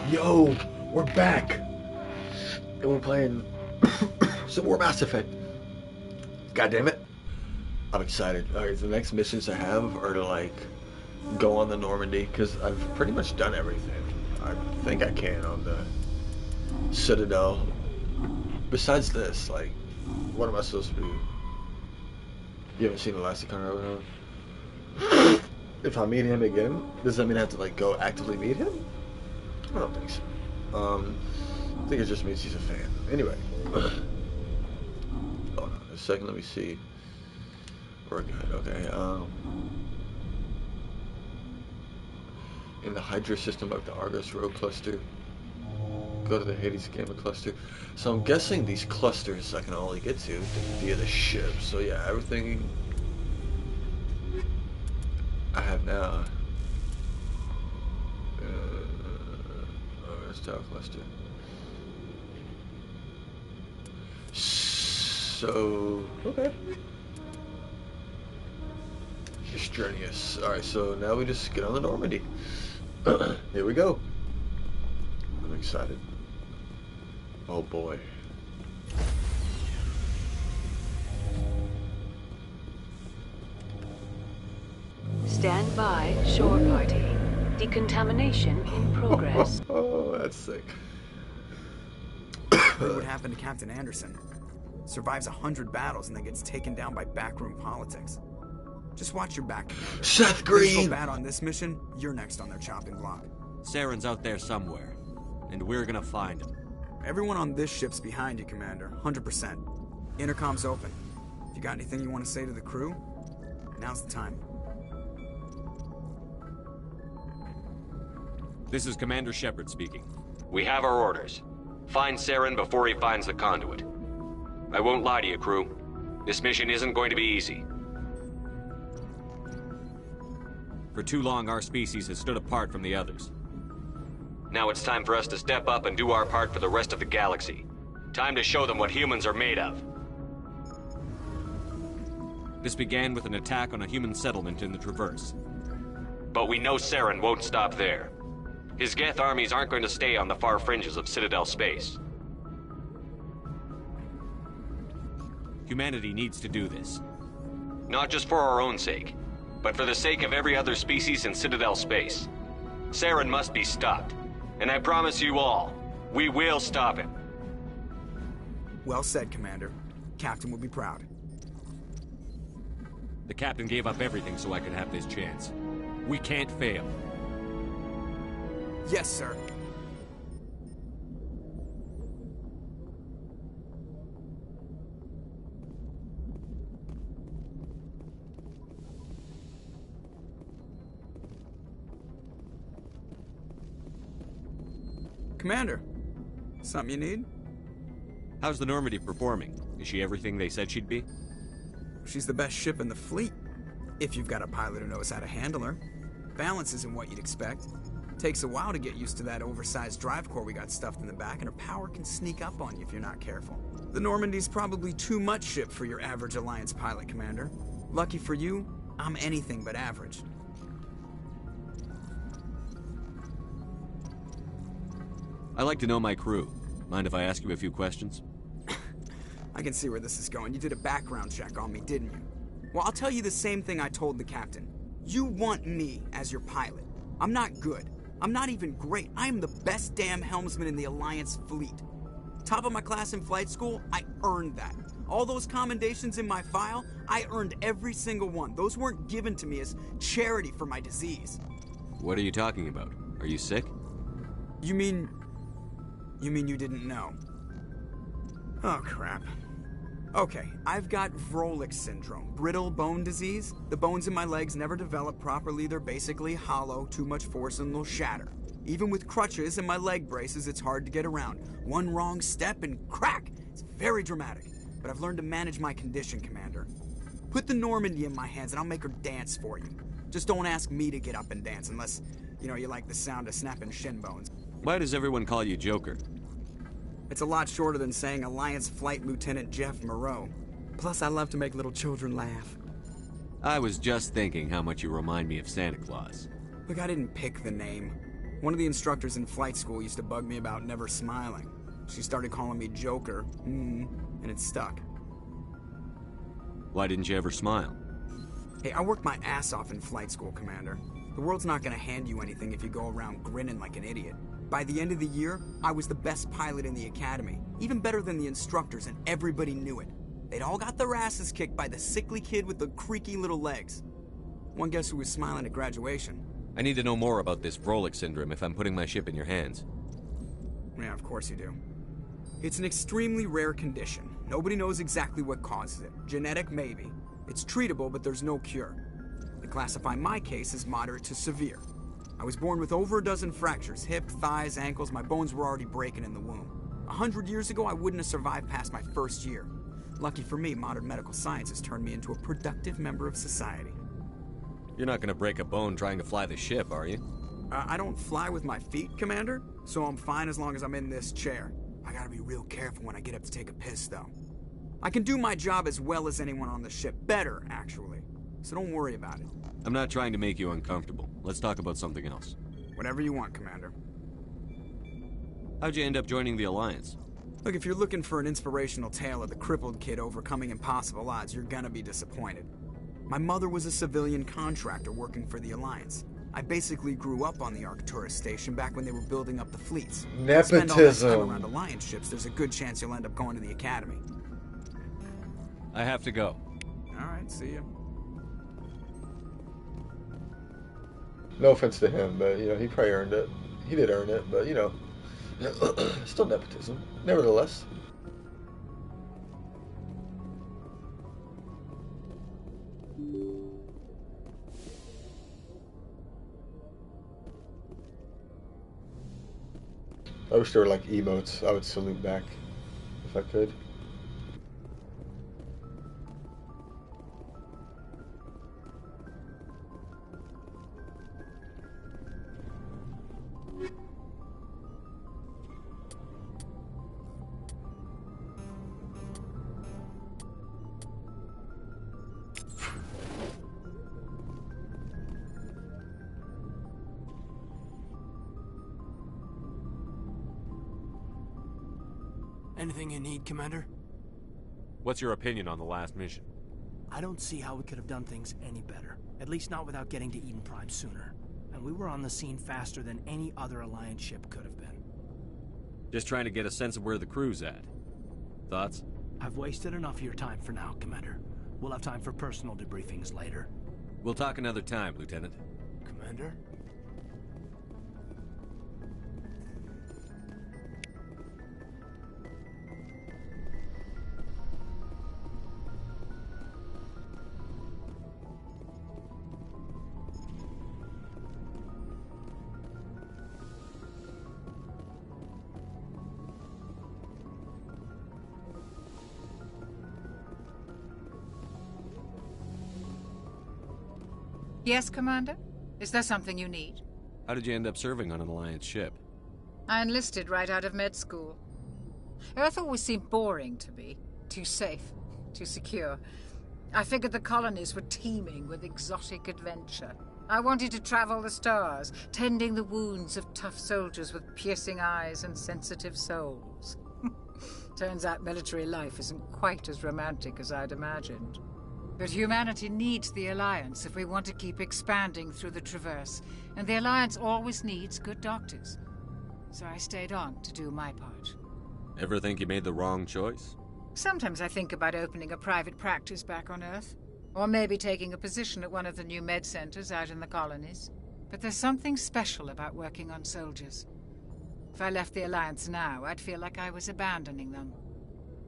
Yo, we're back, and we're playing some more Mass Effect. God damn it, I'm excited. Alright, the next missions I have are to like go on the Normandy, because I've pretty much done everything I think I can on the Citadel. Besides this, like, what am I supposed to do? You haven't seen Elasticon right? If I meet him again, does that mean I have to like go actively meet him? I don't think so. I think it just means he's a fan. Anyway. Hold on a second, let me see. We're good, okay. In the Hydra system of the Argus Rogue Cluster, go to the Hades Gamma Cluster. So I'm guessing these clusters I can only get to via the ship. So yeah, everything I have now. Tower cluster. So okay. Strenuous. Alright, so now we just get on the Normandy. Here we go. I'm excited. Oh boy. Stand by, shore party. Decontamination in progress. Oh, that's sick. What happened to Captain Anderson? Survives 100 battles and then gets taken down by backroom politics. Just watch your back, Commander. Seth If things Green! go bad on this mission, you're next on their chopping block. Saren's out there somewhere, and we're gonna find him. Everyone on this ship's behind you, Commander. 100%. Intercom's open. If you got anything you want to say to the crew, now's the time. This is Commander Shepard speaking. We have our orders. Find Saren before he finds the conduit. I won't lie to you, crew. This mission isn't going to be easy. For too long, our species has stood apart from the others. Now it's time for us to step up and do our part for the rest of the galaxy. Time to show them what humans are made of. This began with an attack on a human settlement in the Traverse. But we know Saren won't stop there. His Geth armies aren't going to stay on the far fringes of Citadel space. Humanity needs to do this. Not just for our own sake, but for the sake of every other species in Citadel space. Saren must be stopped. And I promise you all, we will stop him. Well said, Commander. Captain will be proud. The captain gave up everything so I could have this chance. We can't fail. Yes, sir. Commander, something you need? How's the Normandy performing? Is she everything they said she'd be? She's the best ship in the fleet, if you've got a pilot who knows how to handle her. Balance isn't what you'd expect. Takes a while to get used to that oversized drive core we got stuffed in the back, and her power can sneak up on you if you're not careful. The Normandy's probably too much ship for your average Alliance pilot, Commander. Lucky for you, I'm anything but average. I like to know my crew. Mind if I ask you a few questions? I can see where this is going. You did a background check on me, didn't you? Well, I'll tell you the same thing I told the captain. You want me as your pilot. I'm not good. I'm not even great. I am the best damn helmsman in the Alliance fleet. Top of my class in flight school, I earned that. All those commendations in my file, I earned every single one. Those weren't given to me as charity for my disease. What are you talking about? Are you sick? You mean you didn't know? Oh, crap. Okay, I've got Vrolik syndrome, brittle bone disease. The bones in my legs never develop properly. They're basically hollow, too much force and they'll shatter. Even with crutches and my leg braces, it's hard to get around. One wrong step and crack! It's very dramatic. But I've learned to manage my condition, Commander. Put the Normandy in my hands and I'll make her dance for you. Just don't ask me to get up and dance unless, you like the sound of snapping shin bones. Why does everyone call you Joker? It's a lot shorter than saying Alliance Flight Lieutenant Jeff Moreau. Plus, I love to make little children laugh. I was just thinking how much you remind me of Santa Claus. Look, I didn't pick the name. One of the instructors in flight school used to bug me about never smiling. She started calling me Joker, and it stuck. Why didn't you ever smile? Hey, I worked my ass off in flight school, Commander. The world's not gonna hand you anything if you go around grinning like an idiot. By the end of the year, I was the best pilot in the academy, even better than the instructors, and everybody knew it. They'd all got their asses kicked by the sickly kid with the creaky little legs. One guess who was smiling at graduation? I need to know more about this Vrolik syndrome if I'm putting my ship in your hands. Yeah, of course you do. It's an extremely rare condition. Nobody knows exactly what causes it. Genetic, maybe. It's treatable, but there's no cure. They classify my case as moderate to severe. I was born with over a dozen fractures, hip, thighs, ankles. My bones were already breaking in the womb. 100 years ago, I wouldn't have survived past my first year. Lucky for me, modern medical science has turned me into a productive member of society. You're not gonna break a bone trying to fly the ship, are you? I don't fly with my feet, Commander, so I'm fine as long as I'm in this chair. I gotta be real careful when I get up to take a piss, though. I can do my job as well as anyone on the ship. Better, actually. So don't worry about it. I'm not trying to make you uncomfortable. Let's talk about something else. Whatever you want, Commander. How'd you end up joining the Alliance? Look, if you're looking for an inspirational tale of the crippled kid overcoming impossible odds, you're gonna be disappointed. My mother was a civilian contractor working for the Alliance. I basically grew up on the Arcturus station back when they were building up the fleets. Spend all that time around Alliance ships, there's a good chance you'll end up going to the Academy. I have to go. Alright, see ya. No offense to him, but, you know, he probably earned it. He did earn it, but, you know, still nepotism. Nevertheless. I wish there were like emotes. I would salute back if I could. Anything you need, Commander? What's your opinion on the last mission? I don't see how we could have done things any better. At least not without getting to Eden Prime sooner. And we were on the scene faster than any other Alliance ship could have been. Just trying to get a sense of where the crew's at. Thoughts? I've wasted enough of your time for now, Commander. We'll have time for personal debriefings later. We'll talk another time, Lieutenant. Commander? Yes, Commander? Is there something you need? How did you end up serving on an Alliance ship? I enlisted right out of med school. Earth always seemed boring to me. Too safe, too secure. I figured the colonies were teeming with exotic adventure. I wanted to travel the stars, tending the wounds of tough soldiers with piercing eyes and sensitive souls. Turns out military life isn't quite as romantic as I'd imagined. But humanity needs the Alliance if we want to keep expanding through the Traverse, and the Alliance always needs good doctors. So I stayed on to do my part. Ever think you made the wrong choice? Sometimes I think about opening a private practice back on Earth, or maybe taking a position at one of the new med centers out in the colonies. But there's something special about working on soldiers. If I left the Alliance now, I'd feel like I was abandoning them.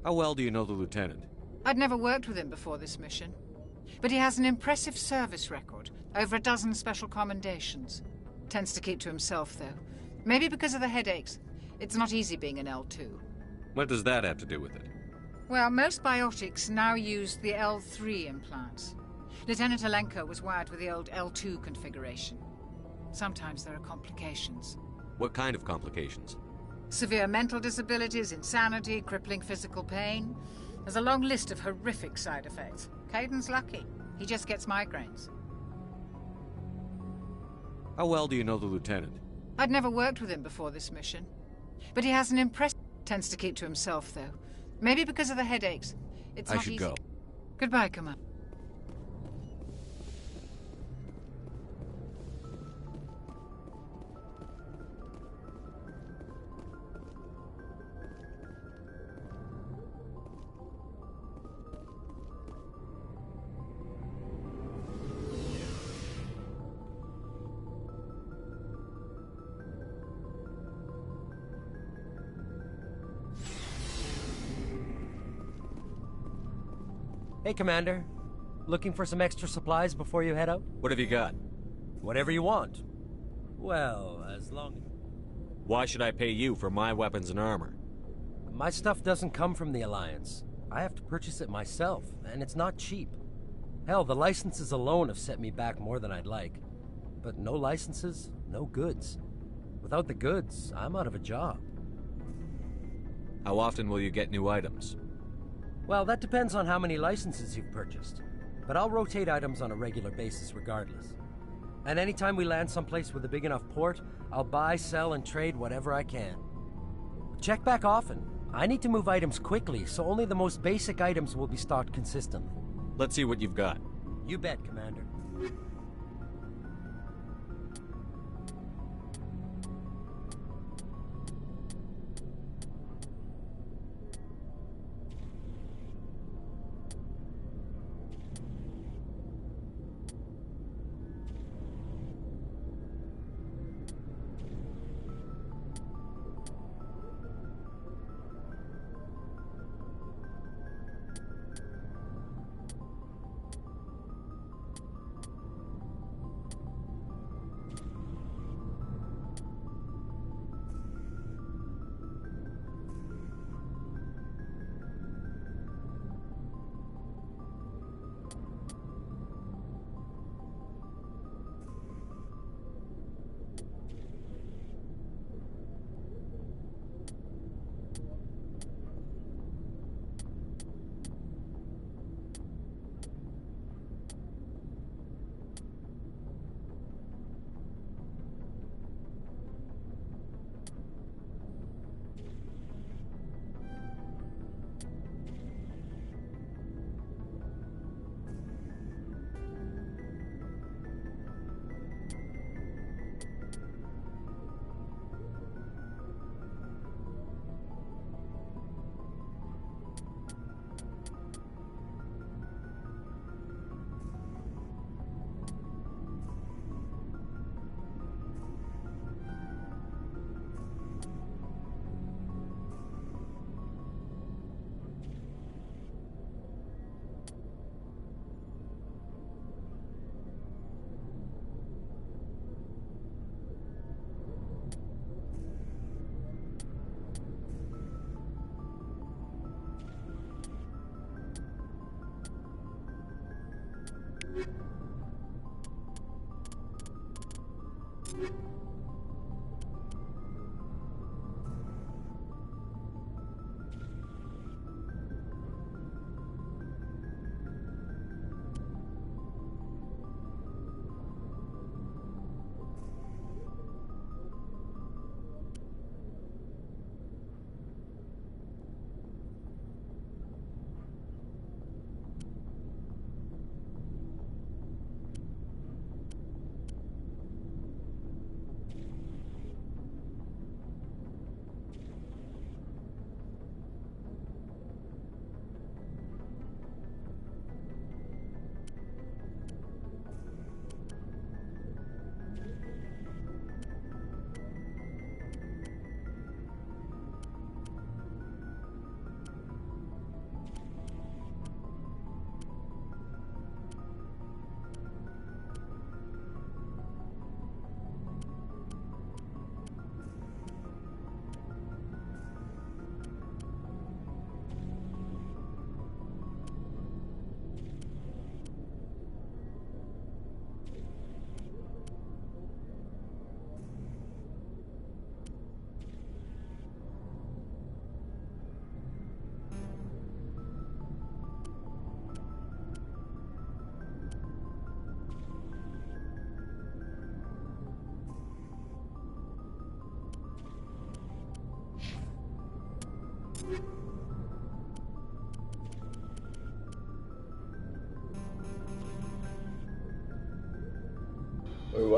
How well do you know the Lieutenant? I'd never worked with him before this mission. But he has an impressive service record, over a dozen special commendations. Tends to keep to himself, though. Maybe because of the headaches. It's not easy being an L2. What does that have to do with it? Well, most biotics now use the L3 implants. Lieutenant Alenko was wired with the old L2 configuration. Sometimes there are complications. What kind of complications? Severe mental disabilities, insanity, crippling physical pain. There's a long list of horrific side effects. Caden's lucky. He just gets migraines. How well do you know the Lieutenant? I'd never worked with him before this mission. But he has an impressive... Tends to keep to himself, though. Maybe because of the headaches. It's I not should easy. go. Goodbye, Commander. Hey, Commander. Looking for some extra supplies before you head out? What have you got? Whatever you want. Well, as long... Why should I pay you for my weapons and armor? My stuff doesn't come from the Alliance. I have to purchase it myself, and it's not cheap. Hell, the licenses alone have set me back more than I'd like. But no licenses, no goods. Without the goods, I'm out of a job. How often will you get new items? Well, that depends on how many licenses you've purchased. But I'll rotate items on a regular basis regardless. And anytime we land someplace with a big enough port, I'll buy, sell, and trade whatever I can. Check back often. I need to move items quickly, so only the most basic items will be stocked consistently. Let's see what you've got. You bet, Commander.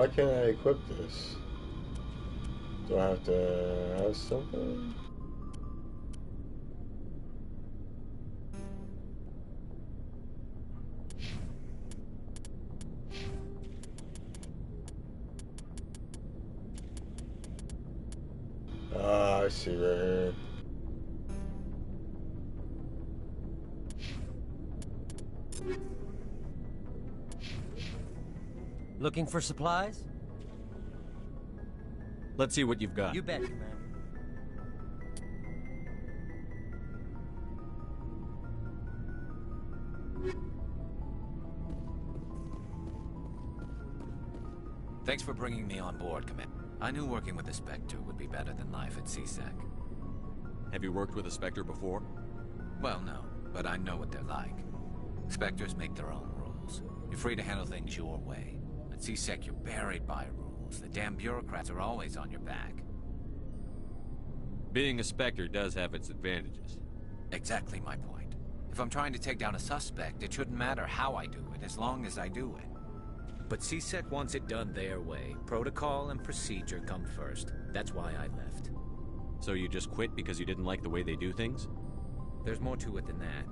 why can't I equip this? Do I have to have something? Ah, I see right here. Looking for supplies? Let's see what you've got. You bet, Commander. Thanks for bringing me on board, Commander. I knew working with the Spectre would be better than life at CSEC. Have you worked with a Spectre before? Well, no, but I know what they're like. Spectres make their own rules. You're free to handle things your way. At CSEC, you're buried by rules. The damn bureaucrats are always on your back. Being a Spectre does have its advantages. Exactly my point. If I'm trying to take down a suspect, it shouldn't matter how I do it, as long as I do it. But CSEC wants it done their way. Protocol and procedure come first. That's why I left. So you just quit because you didn't like the way they do things? There's more to it than that.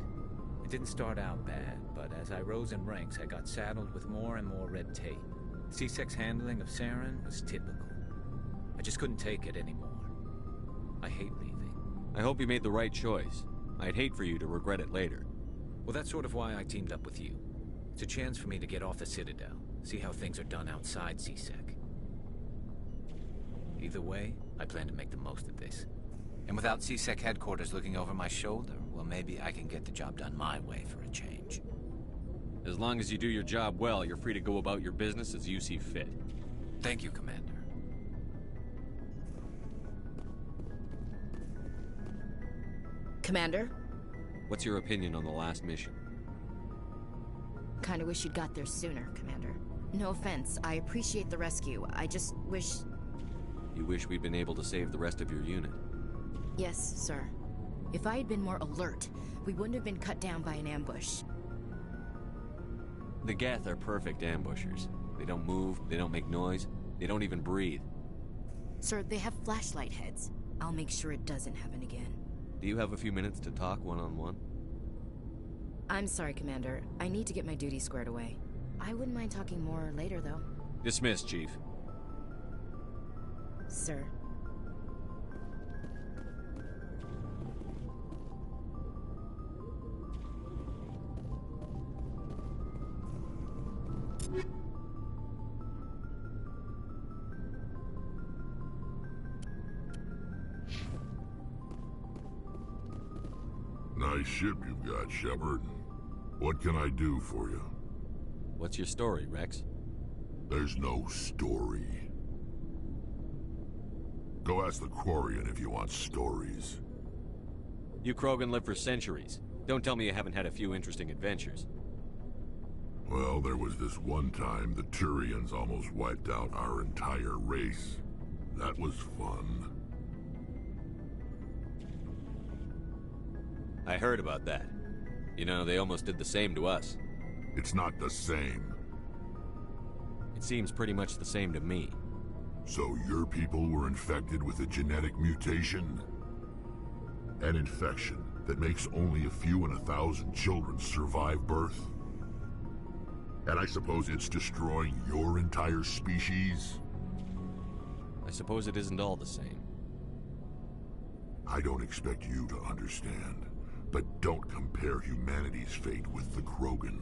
It didn't start out bad, but as I rose in ranks, I got saddled with more and more red tape. CSEC's handling of Saren was typical. I just couldn't take it anymore. I hate leaving. I hope you made the right choice. I'd hate for you to regret it later. Well, that's sort of why I teamed up with you. It's a chance for me to get off the Citadel, see how things are done outside CSEC. Either way, I plan to make the most of this. And without CSEC headquarters looking over my shoulder, well, maybe I can get the job done my way for a change. As long as you do your job well, you're free to go about your business as you see fit. Thank you, Commander. Commander? What's your opinion on the last mission? Kinda wish you'd got there sooner, Commander. No offense, I appreciate the rescue. I just wish... You wish we'd been able to save the rest of your unit? Yes, sir. If I had been more alert, we wouldn't have been cut down by an ambush. The Geth are perfect ambushers. They don't move, they don't make noise, they don't even breathe. Sir, they have flashlight heads. I'll make sure it doesn't happen again. Do you have a few minutes to talk one-on-one? I'm sorry, Commander. I need to get my duty squared away. I wouldn't mind talking more later, though. Dismissed, Chief. Sir. Nice ship you've got, Shepard. What can I do for you? What's your story, Rex? There's no story. Go ask the Quarian if you want stories. You Krogan live for centuries. Don't tell me you haven't had a few interesting adventures. Well, there was this one time the Turians almost wiped out our entire race. That was fun. I heard about that. You know, they almost did the same to us. It's not the same. It seems pretty much the same to me. So your people were infected with a genetic mutation? An infection that makes only a few in 1,000 children survive birth? And I suppose it's destroying your entire species? I suppose it isn't all the same. I don't expect you to understand, but don't compare humanity's fate with the Krogan.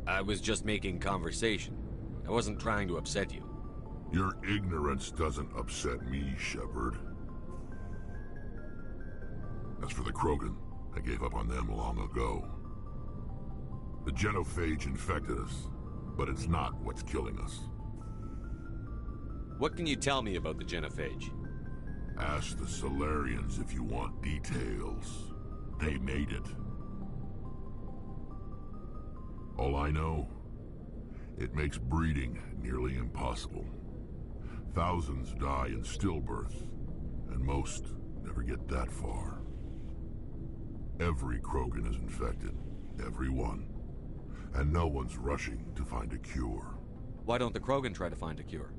I was just making conversation. I wasn't trying to upset you. Your ignorance doesn't upset me, Shepard. As for the Krogan, I gave up on them long ago. The genophage infected us, but it's not what's killing us. What can you tell me about the genophage? Ask the Solarians if you want details. They made it. All I know, it makes breeding nearly impossible. Thousands die in stillbirth, and most never get that far. Every Krogan is infected. Every one. And no one's rushing to find a cure. Why don't the Krogan try to find a cure?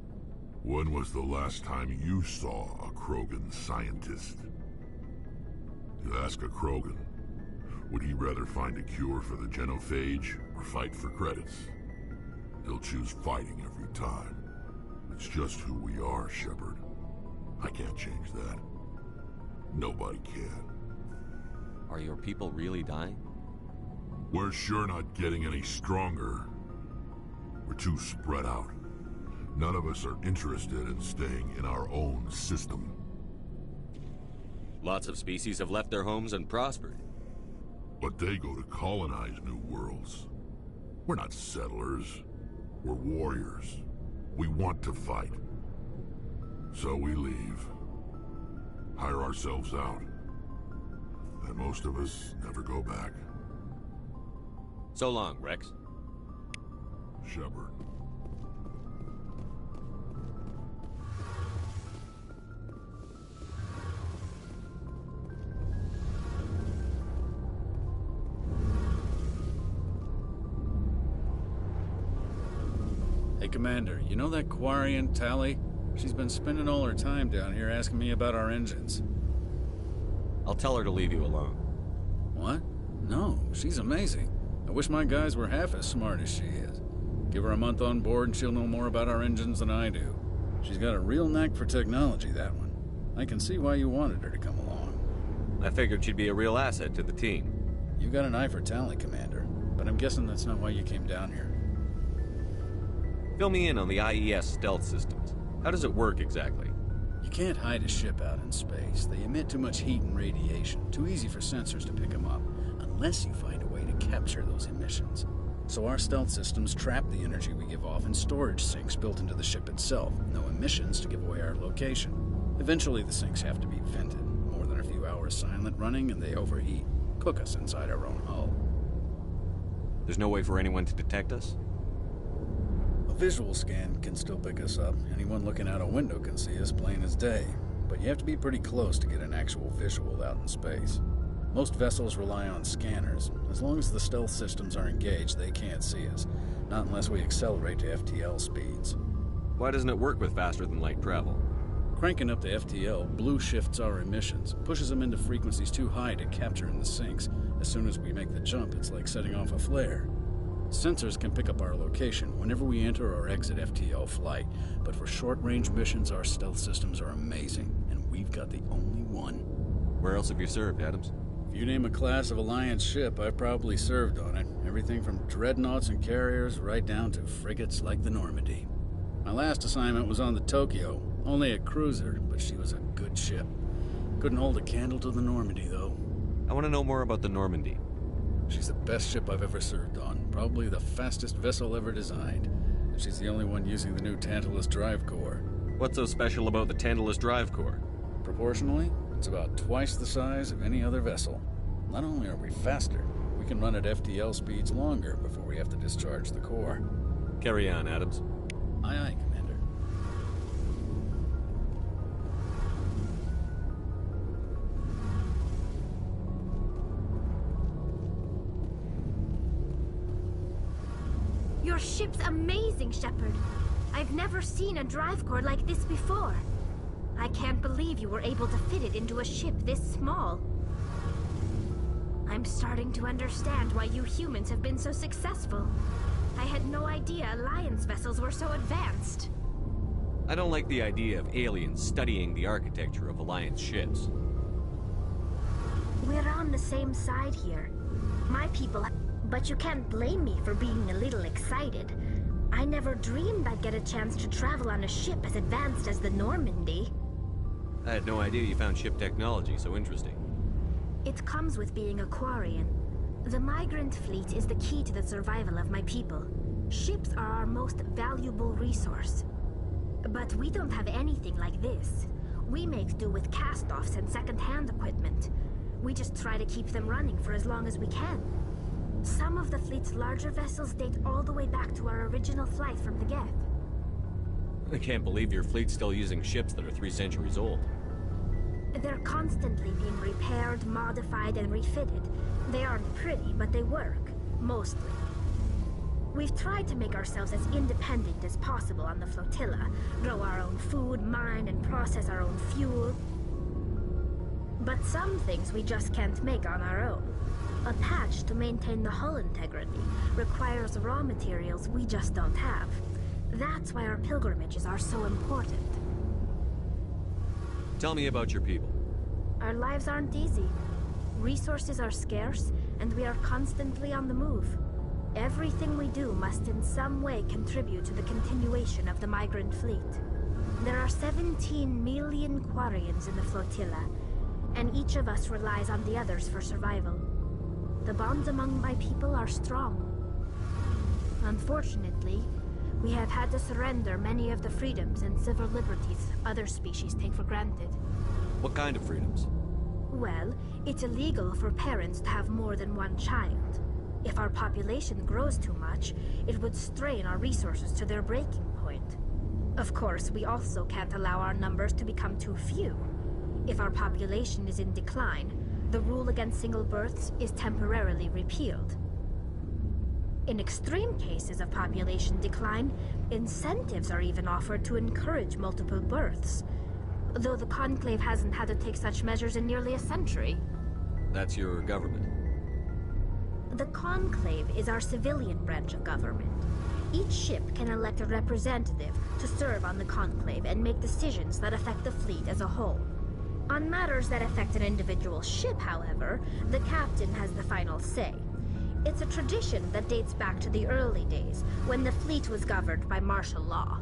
When was the last time you saw a Krogan scientist? You ask a Krogan, would he rather find a cure for the genophage or fight for credits? He'll choose fighting every time. It's just who we are, Shepard. I can't change that. Nobody can. Are your people really dying? We're sure not getting any stronger. We're too spread out. None of us are interested in staying in our own system. Lots of species have left their homes and prospered. But they go to colonize new worlds. We're not settlers. We're warriors. We want to fight. So we leave. Hire ourselves out. And most of us never go back. So long, Rex. Shepard. Hey, Commander, you know that Quarian, Tally? She's been spending all her time down here asking me about our engines. I'll tell her to leave you alone. What? No, she's amazing. I wish my guys were half as smart as she is. Give her a month on board and she'll know more about our engines than I do. She's got a real knack for technology, that one. I can see why you wanted her to come along. I figured she'd be a real asset to the team. You got an eye for Tally, Commander, but I'm guessing that's not why you came down here. Fill me in on the IES stealth systems. How does it work exactly? You can't hide a ship out in space. They emit too much heat and radiation. Too easy for sensors to pick them up, unless you find a way to capture those emissions. So our stealth systems trap the energy we give off in storage sinks built into the ship itself. No emissions to give away our location. Eventually the sinks have to be vented. More than a few hours silent running and they overheat. Cook us inside our own hull. There's no way for anyone to detect us? A visual scan can still pick us up. Anyone looking out a window can see us plain as day. But you have to be pretty close to get an actual visual out in space. Most vessels rely on scanners. As long as the stealth systems are engaged, they can't see us. Not unless we accelerate to FTL speeds. Why doesn't it work with faster-than-light travel? Cranking up to FTL blue shifts our emissions, pushes them into frequencies too high to capture in the sinks. As soon as we make the jump, it's like setting off a flare. Sensors can pick up our location whenever we enter or exit FTL flight, but for short-range missions, our stealth systems are amazing, and we've got the only one. Where else have you served, Adams? If you name a class of Alliance ship, I've probably served on it. Everything from dreadnoughts and carriers right down to frigates like the Normandy. My last assignment was on the Tokyo, only a cruiser, but she was a good ship. Couldn't hold a candle to the Normandy, though. I want to know more about the Normandy. She's the best ship I've ever served on, probably the fastest vessel ever designed. And she's the only one using the new Tantalus drive core. What's so special about the Tantalus drive core? Proportionally, it's about twice the size of any other vessel. Not only are we faster, we can run at FTL speeds longer before we have to discharge the core. Carry on, Adams. Aye, aye, Commander. Your ship's amazing, Shepard. I've never seen a drive core like this before. I can't believe you were able to fit it into a ship this small. I'm starting to understand why you humans have been so successful. I had no idea Alliance vessels were so advanced. I don't like the idea of aliens studying the architecture of Alliance ships. We're on the same side here. My people... But you can't blame me for being a little excited. I never dreamed I'd get a chance to travel on a ship as advanced as the Normandy. I had no idea you found ship technology so interesting. It comes with being a Quarian. The migrant fleet is the key to the survival of my people. Ships are our most valuable resource. But we don't have anything like this. We make do with cast-offs and second-hand equipment. We just try to keep them running for as long as we can. Some of the fleet's larger vessels date all the way back to our original flight from the Geth. I can't believe your fleet's still using ships that are 3 centuries old. They're constantly being repaired, modified, and refitted. They aren't pretty, but they work. Mostly. We've tried to make ourselves as independent as possible on the flotilla, grow our own food, mine and process our own fuel. But some things we just can't make on our own. A patch to maintain the hull integrity requires raw materials we just don't have. That's why our pilgrimages are so important. Tell me about your people. Our lives aren't easy. Resources are scarce, and we are constantly on the move. Everything we do must in some way contribute to the continuation of the migrant fleet. There are 17 million Quarians in the flotilla, and each of us relies on the others for survival. The bonds among my people are strong. Unfortunately, we have had to surrender many of the freedoms and civil liberties other species take for granted. What kind of freedoms? Well, it's illegal for parents to have more than one child. If our population grows too much, it would strain our resources to their breaking point. Of course, we also can't allow our numbers to become too few. If our population is in decline, the rule against single births is temporarily repealed. In extreme cases of population decline, incentives are even offered to encourage multiple births, though the Conclave hasn't had to take such measures in nearly a century. That's your government. The Conclave is our civilian branch of government. Each ship can elect a representative to serve on the Conclave and make decisions that affect the fleet as a whole. On matters that affect an individual ship, however, the captain has the final say. It's a tradition that dates back to the early days, when the fleet was governed by martial law.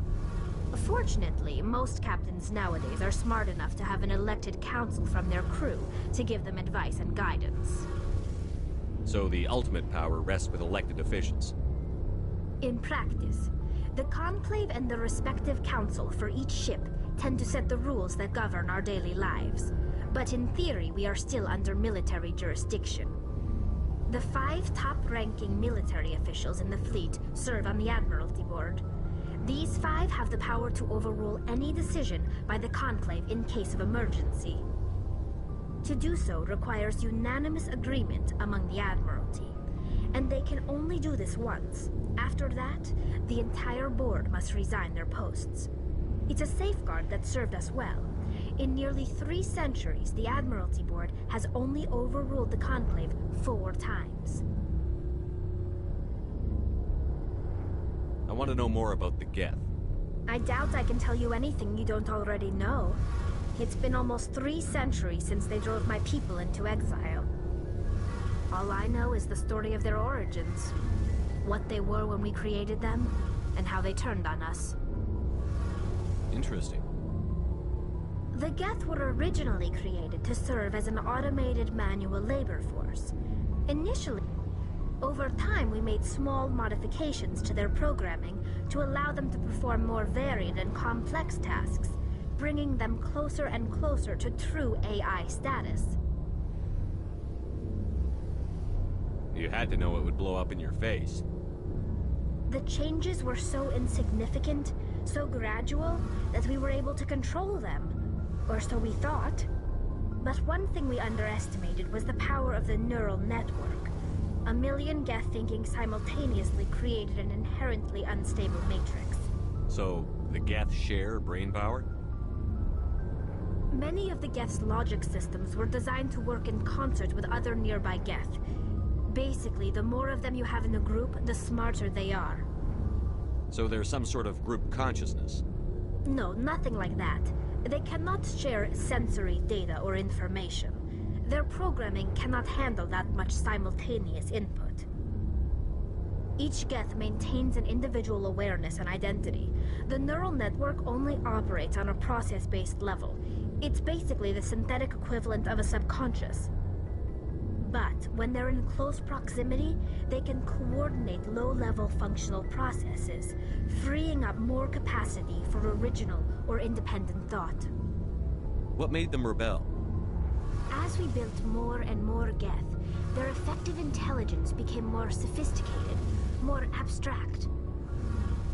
Fortunately, most captains nowadays are smart enough to have an elected council from their crew to give them advice and guidance. So the ultimate power rests with elected officials. In practice, the Conclave and the respective council for each ship tend to set the rules that govern our daily lives. But in theory, we are still under military jurisdiction. The 5 top-ranking military officials in the fleet serve on the Admiralty Board. These 5 have the power to overrule any decision by the Conclave in case of emergency. To do so requires unanimous agreement among the Admiralty, and they can only do this once. After that, the entire board must resign their posts. It's a safeguard that served us well. In nearly 3 centuries, the Admiralty Board has only overruled the Conclave 4 times. I want to know more about the Geth. I doubt I can tell you anything you don't already know. It's been almost 3 centuries since they drove my people into exile. All I know is the story of their origins, what they were when we created them, and how they turned on us. Interesting. The Geth were originally created to serve as an automated manual labor force. Initially, over time we made small modifications to their programming to allow them to perform more varied and complex tasks, bringing them closer and closer to true AI status. You had to know it would blow up in your face. The changes were so insignificant, so gradual, that we were able to control them. Or so we thought. But one thing we underestimated was the power of the neural network. 1 million Geth thinking simultaneously created an inherently unstable matrix. So, the Geth share brain power? Many of the Geth's logic systems were designed to work in concert with other nearby Geth. Basically, the more of them you have in a group, the smarter they are. So there's some sort of group consciousness? No, nothing like that. They cannot share sensory data or information. Their programming cannot handle that much simultaneous input. Each Geth maintains an individual awareness and identity. The neural network only operates on a process-based level. It's basically the synthetic equivalent of a subconscious. But when they're in close proximity, they can coordinate low-level functional processes, freeing up more capacity for original or independent thought. What made them rebel? As we built more and more Geth, their effective intelligence became more sophisticated, more abstract.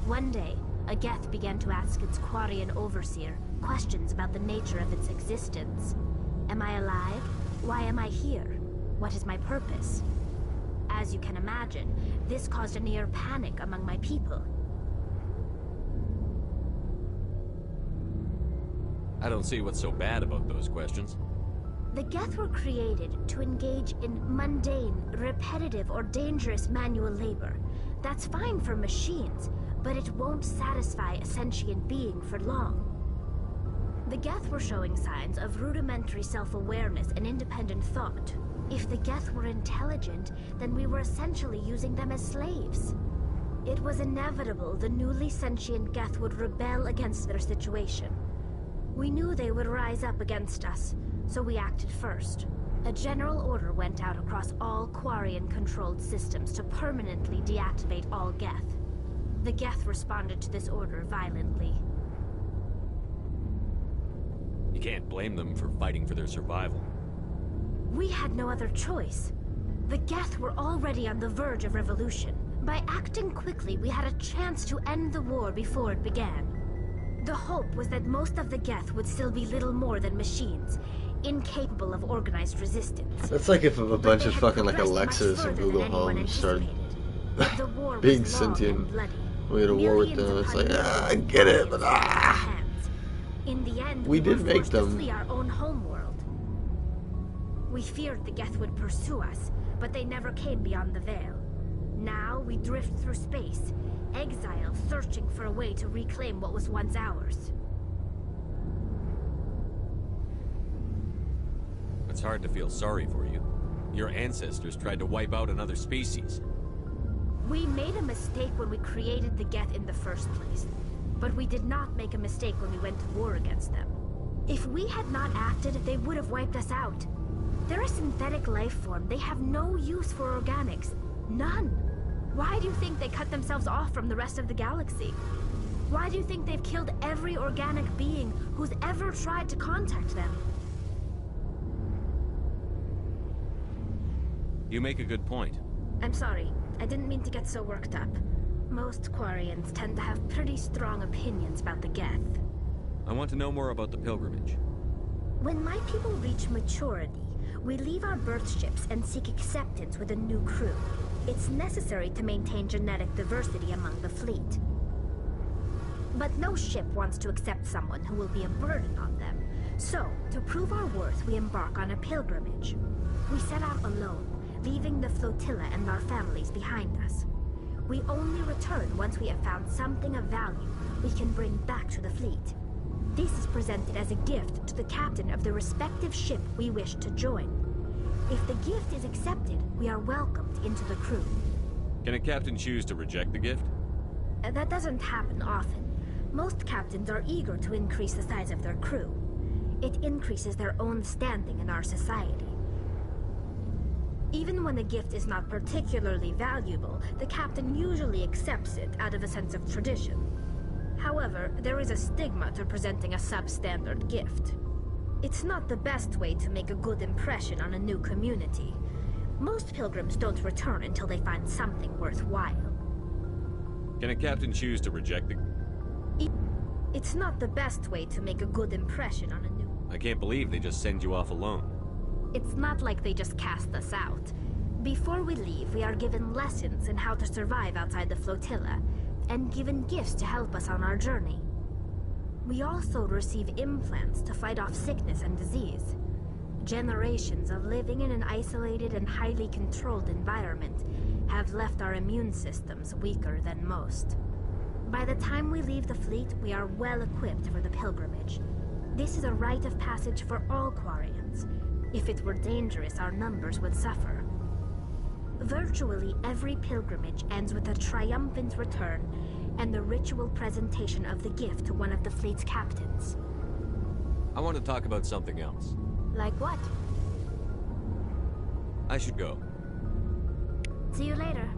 One day, a Geth began to ask its Quarian overseer questions about the nature of its existence. Am I alive? Why am I here? What is my purpose? As you can imagine, this caused a near panic among my people. I don't see what's so bad about those questions. The Geth were created to engage in mundane, repetitive, or dangerous manual labor. That's fine for machines, but it won't satisfy a sentient being for long. The Geth were showing signs of rudimentary self-awareness and independent thought. If the Geth were intelligent, then we were essentially using them as slaves. It was inevitable the newly sentient Geth would rebel against their situation. We knew they would rise up against us, so we acted first. A general order went out across all Quarian-controlled systems to permanently deactivate all Geth. The Geth responded to this order violently. You can't blame them for fighting for their survival. We had no other choice. The Geth were already on the verge of revolution. By acting quickly, we had a chance to end the war before it began. The hope was that most of the Geth would still be little more than machines, incapable of organized resistance. That's like if a bunch of fucking like Alexas and Google Homes started being sentient. We had a war with them. It's like, I get it, but In the end, we did were make forced them. to flee our own homeworld. We feared the Geth would pursue us, but they never came beyond the Veil. Now we drift through space, exile, searching for a way to reclaim what was once ours. It's hard to feel sorry for you. Your ancestors tried to wipe out another species. We made a mistake when we created the Geth in the first place, but we did not make a mistake when we went to war against them. If we had not acted, they would have wiped us out. They're a synthetic life form. They have no use for organics. None. Why do you think they cut themselves off from the rest of the galaxy? Why do you think they've killed every organic being who's ever tried to contact them? You make a good point. I'm sorry. I didn't mean to get so worked up. Most Quarians tend to have pretty strong opinions about the Geth. I want to know more about the pilgrimage. When my people reach maturity, we leave our birth ships and seek acceptance with a new crew. It's necessary to maintain genetic diversity among the fleet. But no ship wants to accept someone who will be a burden on them. So, to prove our worth, we embark on a pilgrimage. We set out alone, leaving the flotilla and our families behind us. We only return once we have found something of value we can bring back to the fleet. This is presented as a gift to the captain of the respective ship we wish to join. If the gift is accepted, we are welcomed into the crew. Can a captain choose to reject the gift? That doesn't happen often. Most captains are eager to increase the size of their crew. It increases their own standing in our society. Even when the gift is not particularly valuable, the captain usually accepts it out of a sense of tradition. However, there is a stigma to presenting a substandard gift. It's not the best way to make a good impression on a new community. Most pilgrims don't return until they find something worthwhile. Can a captain choose to reject the... It's not the best way to make a good impression on a new... I can't believe they just send you off alone. It's not like they just cast us out. Before we leave, we are given lessons in how to survive outside the flotilla, and given gifts to help us on our journey. We also receive implants to fight off sickness and disease. Generations of living in an isolated and highly controlled environment have left our immune systems weaker than most. By the time we leave the fleet, we are well equipped for the pilgrimage. This is a rite of passage for all Quarians. If it were dangerous, our numbers would suffer. Virtually every pilgrimage ends with a triumphant return and the ritual presentation of the gift to one of the fleet's captains. I want to talk about something else. Like what? I should go. See you later.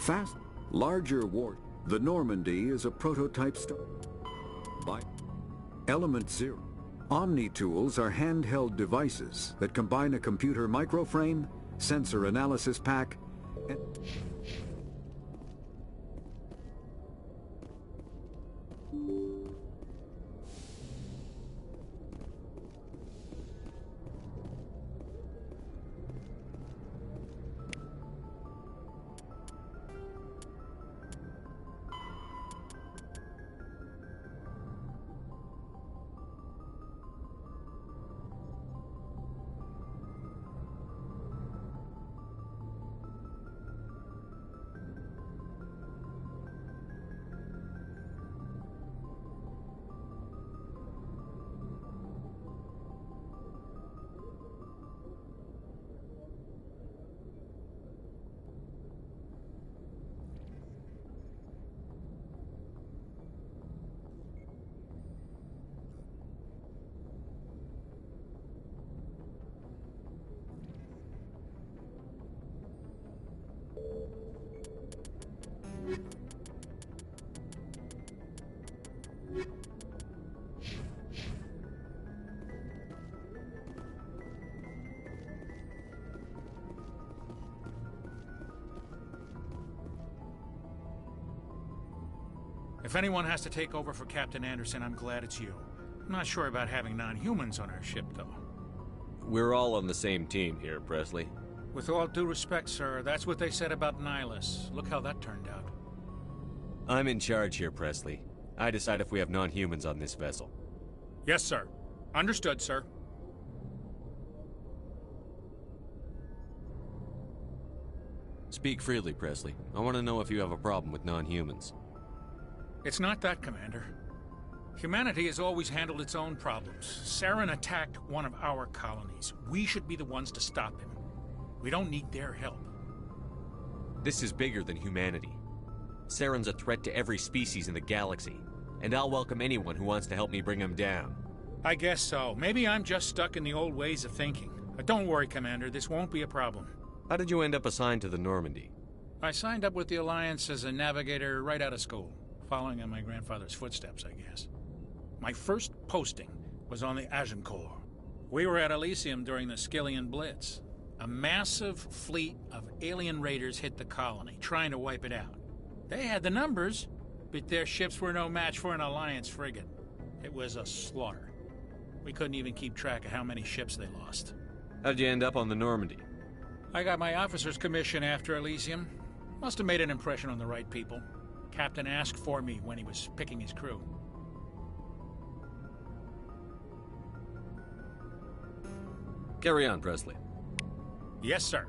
Fast, larger war. The Normandy is a prototype by Element Zero. Omni tools are handheld devices that combine a computer microframe, sensor analysis pack, and If anyone has to take over for Captain Anderson, I'm glad it's you. I'm not sure about having non-humans on our ship, though. We're all on the same team here, Presley. With all due respect, sir, that's what they said about Nihilus. Look how that turned out. I'm in charge here, Presley. I decide if we have non-humans on this vessel. Yes, sir. Understood, sir. Speak freely, Presley. I want to know if you have a problem with non-humans. It's not that, Commander. Humanity has always handled its own problems. Saren attacked one of our colonies. We should be the ones to stop him. We don't need their help. This is bigger than humanity. Saren's a threat to every species in the galaxy, and I'll welcome anyone who wants to help me bring him down. I guess so. Maybe I'm just stuck in the old ways of thinking. But don't worry, Commander. This won't be a problem. How did you end up assigned to the Normandy? I signed up with the Alliance as a navigator right out of school, following in my grandfather's footsteps, I guess. My first posting was on the Agincourt. We were at Elysium during the Skillian Blitz. A massive fleet of alien raiders hit the colony, trying to wipe it out. They had the numbers, but their ships were no match for an Alliance frigate. It was a slaughter. We couldn't even keep track of how many ships they lost. How'd you end up on the Normandy? I got my officer's commission after Elysium. Must have made an impression on the right people. Captain asked for me when he was picking his crew. Carry on, Presley. Yes, sir.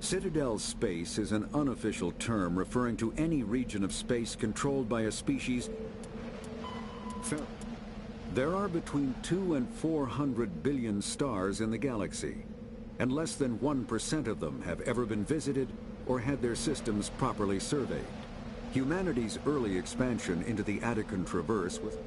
Citadel space is an unofficial term referring to any region of space controlled by a species. There are between 200 and 400 billion stars in the galaxy, and less than 1% of them have ever been visited or had their systems properly surveyed. Humanity's early expansion into the Attican Traverse was...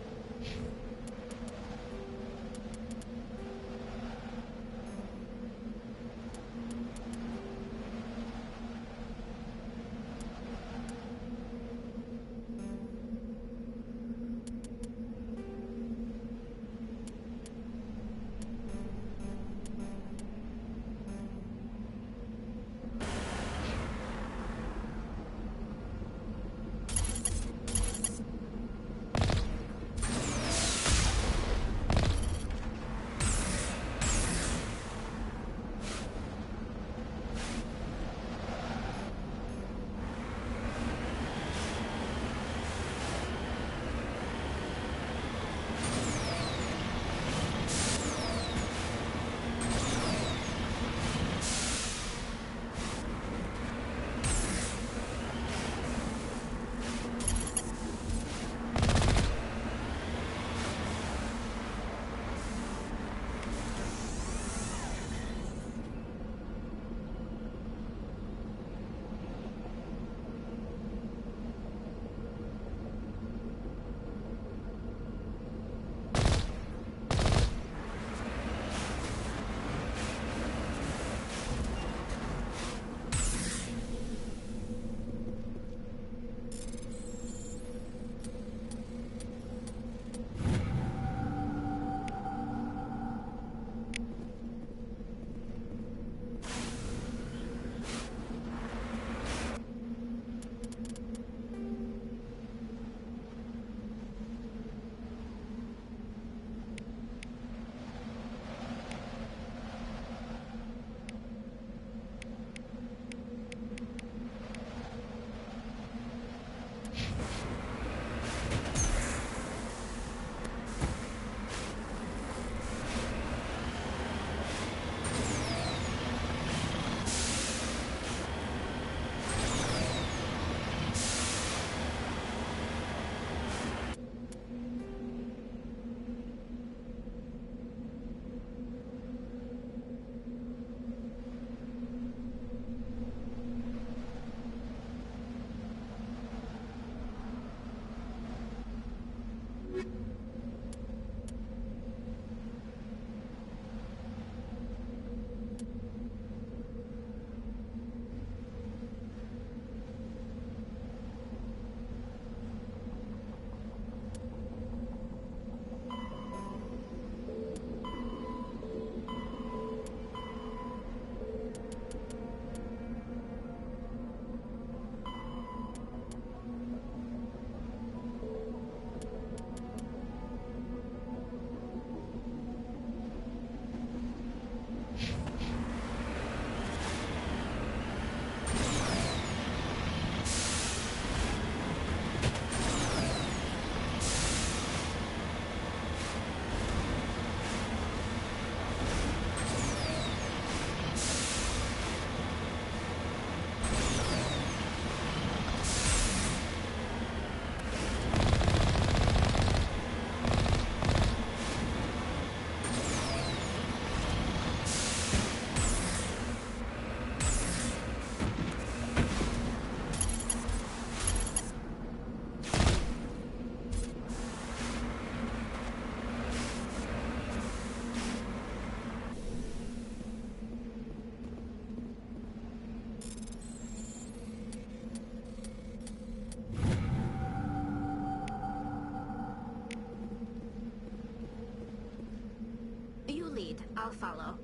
I'll follow.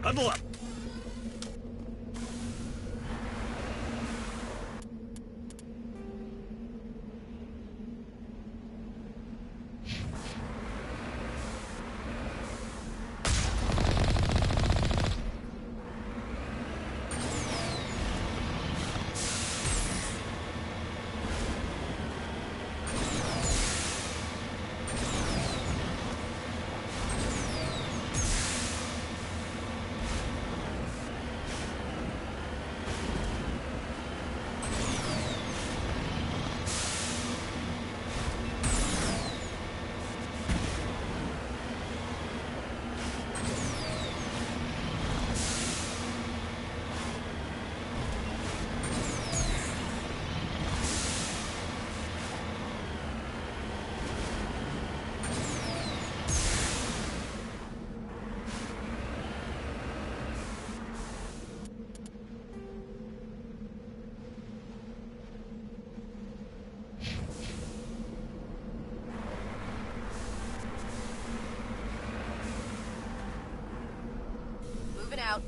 Huddle up. Moving out.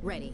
Ready.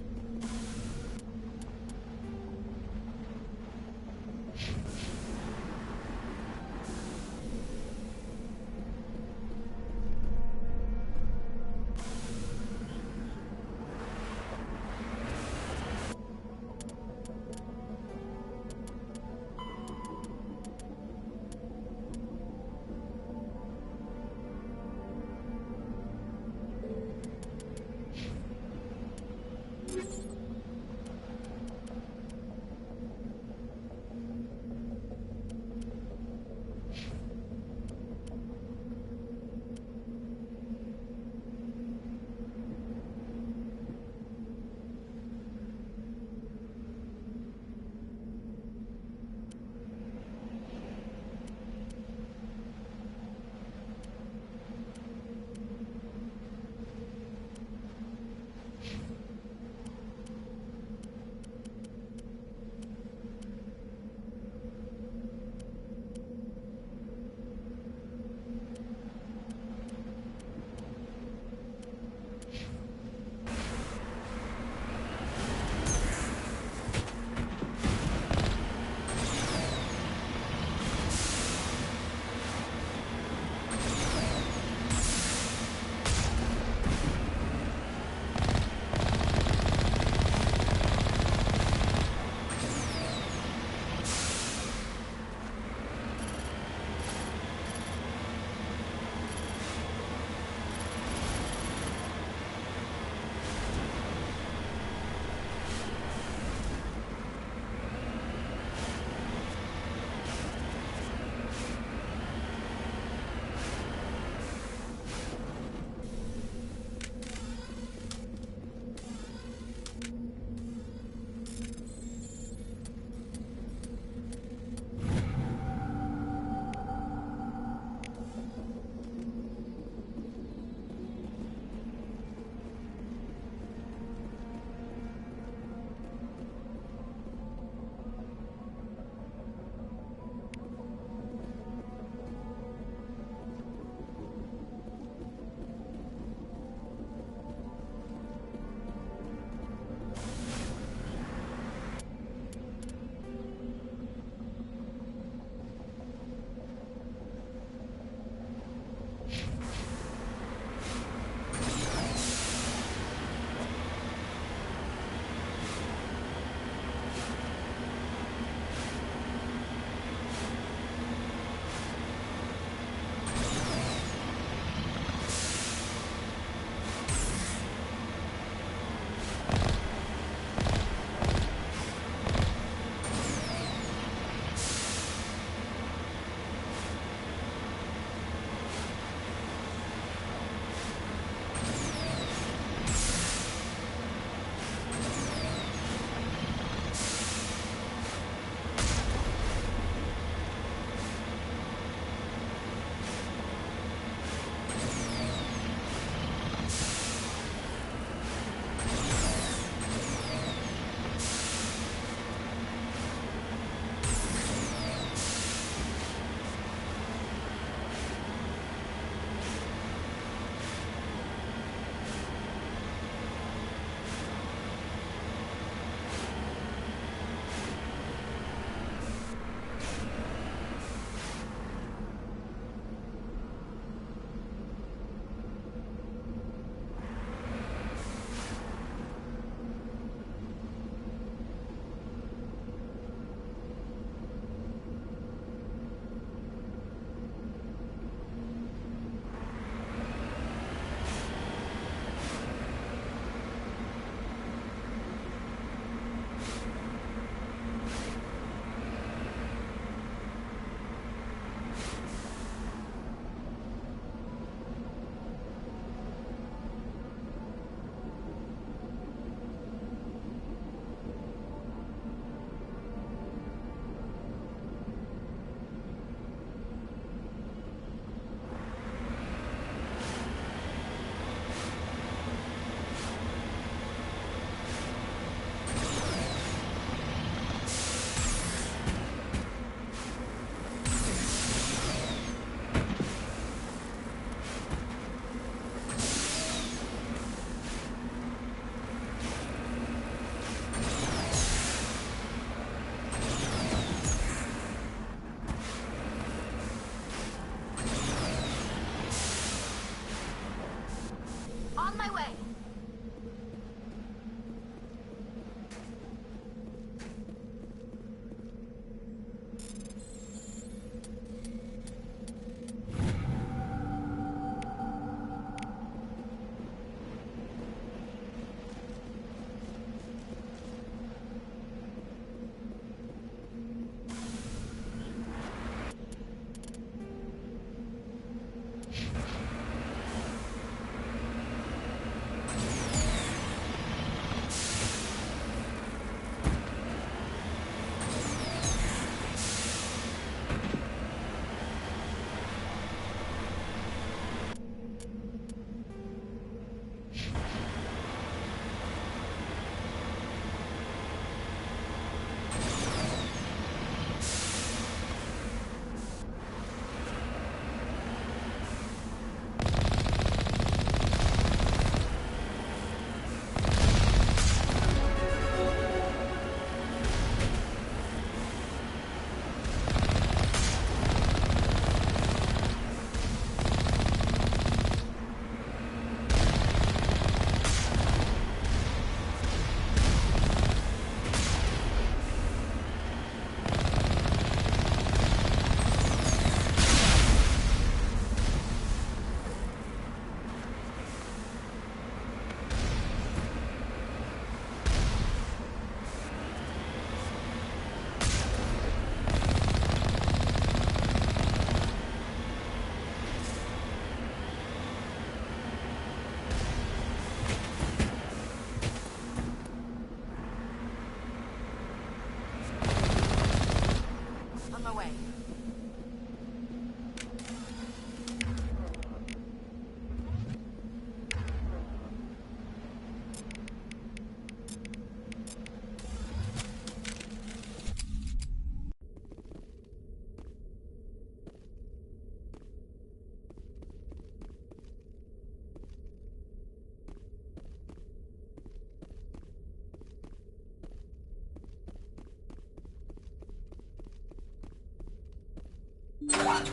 Enemy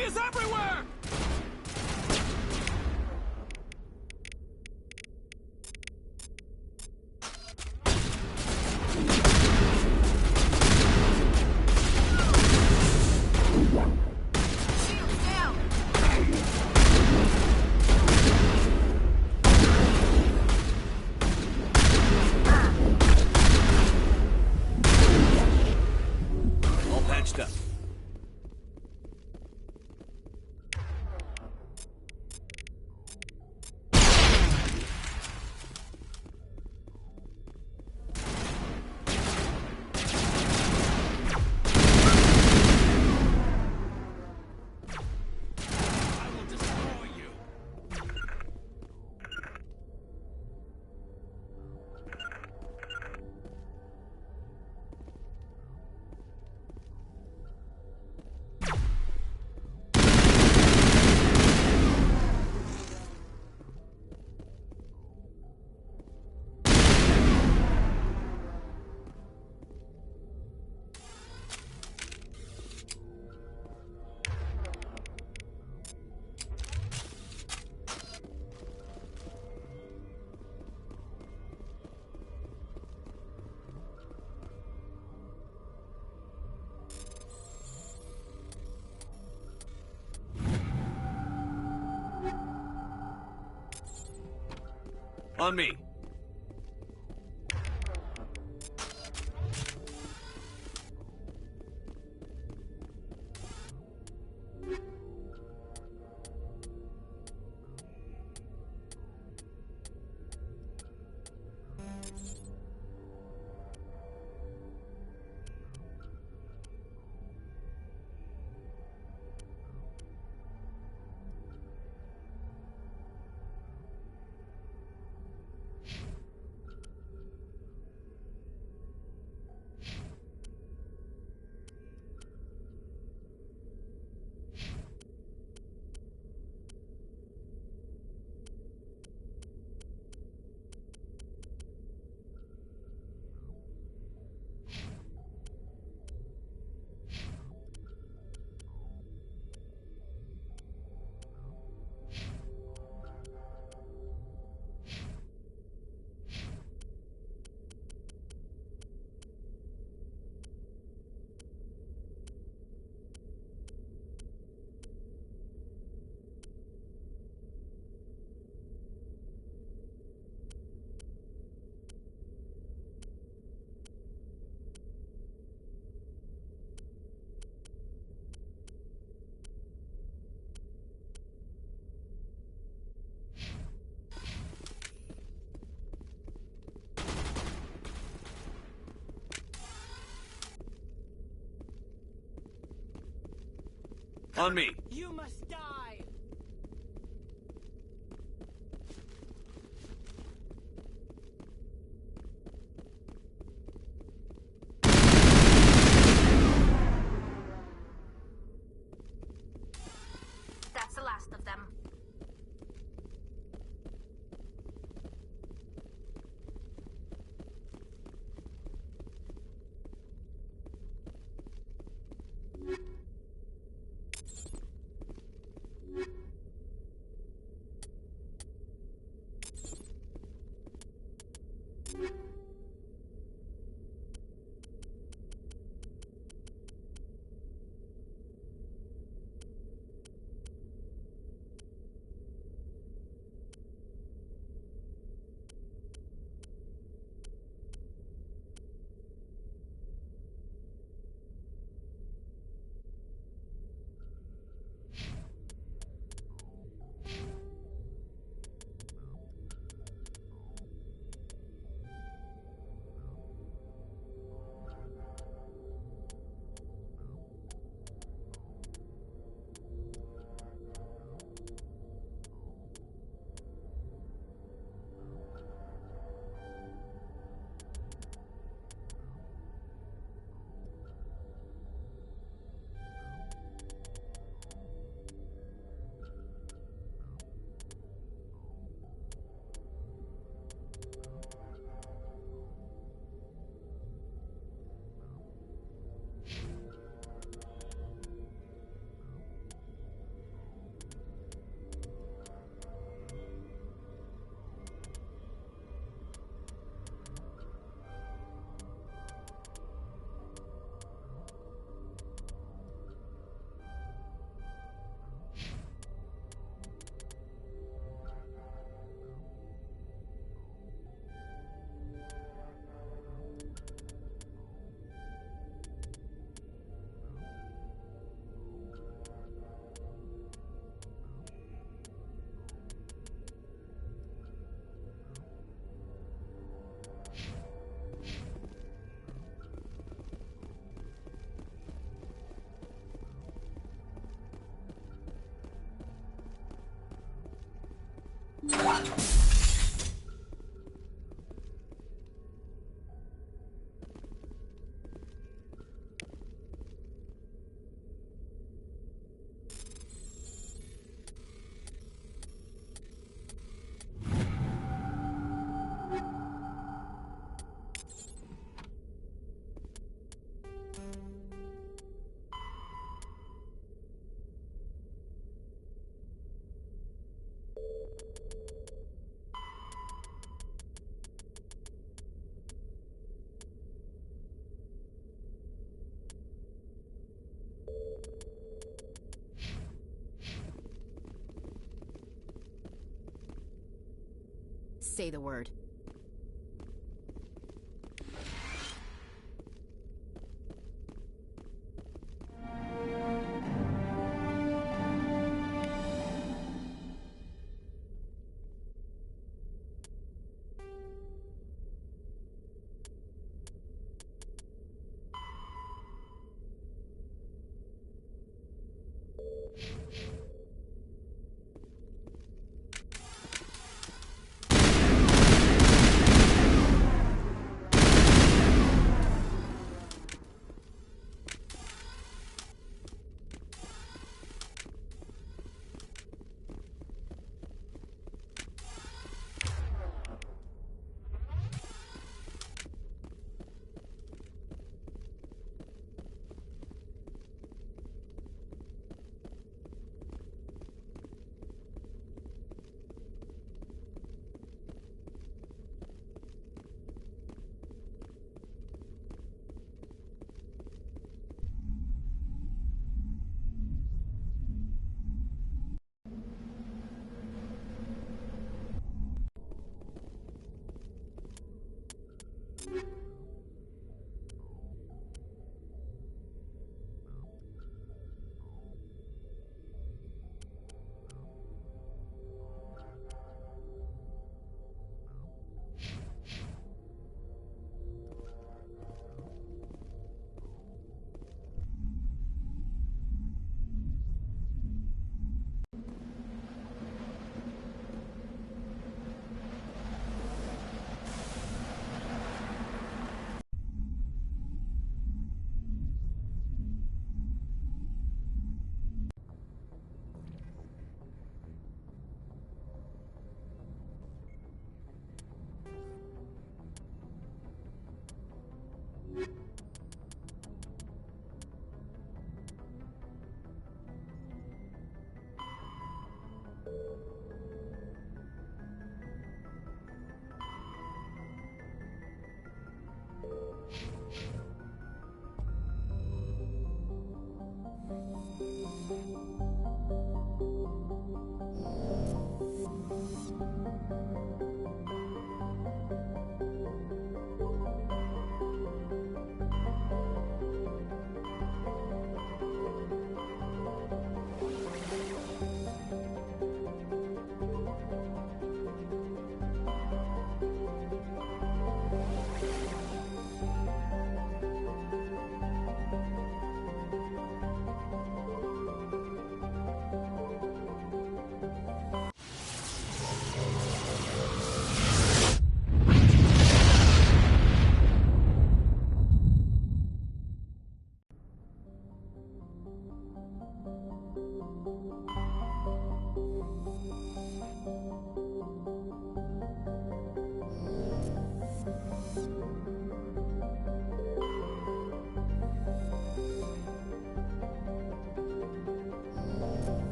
is everywhere! All patched up. On me. On me. You must die! That's the last of them. Say the word.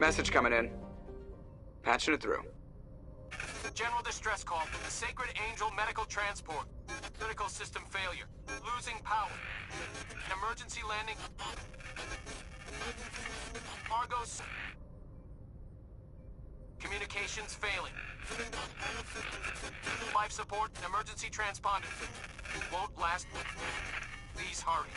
Message coming in. Patching it through. General distress call from the Sacred Angel Medical Transport. Critical system failure. Losing power. An emergency landing. Argos. Communications failing. Life support and emergency transponder. Won't last. Please hurry.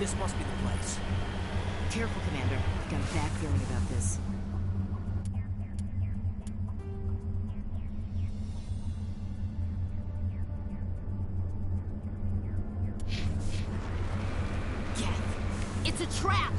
This must be the place. Careful, Commander. I've got a bad feeling about this. Geth! It's a trap!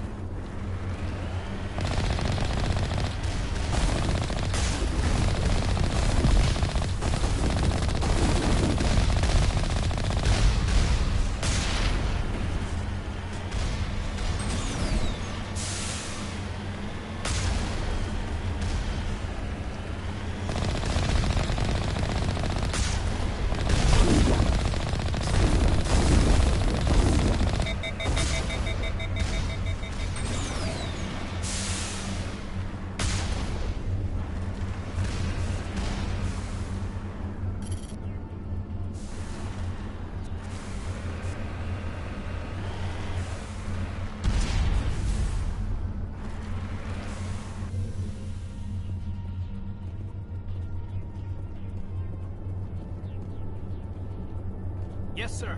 Yes, sir.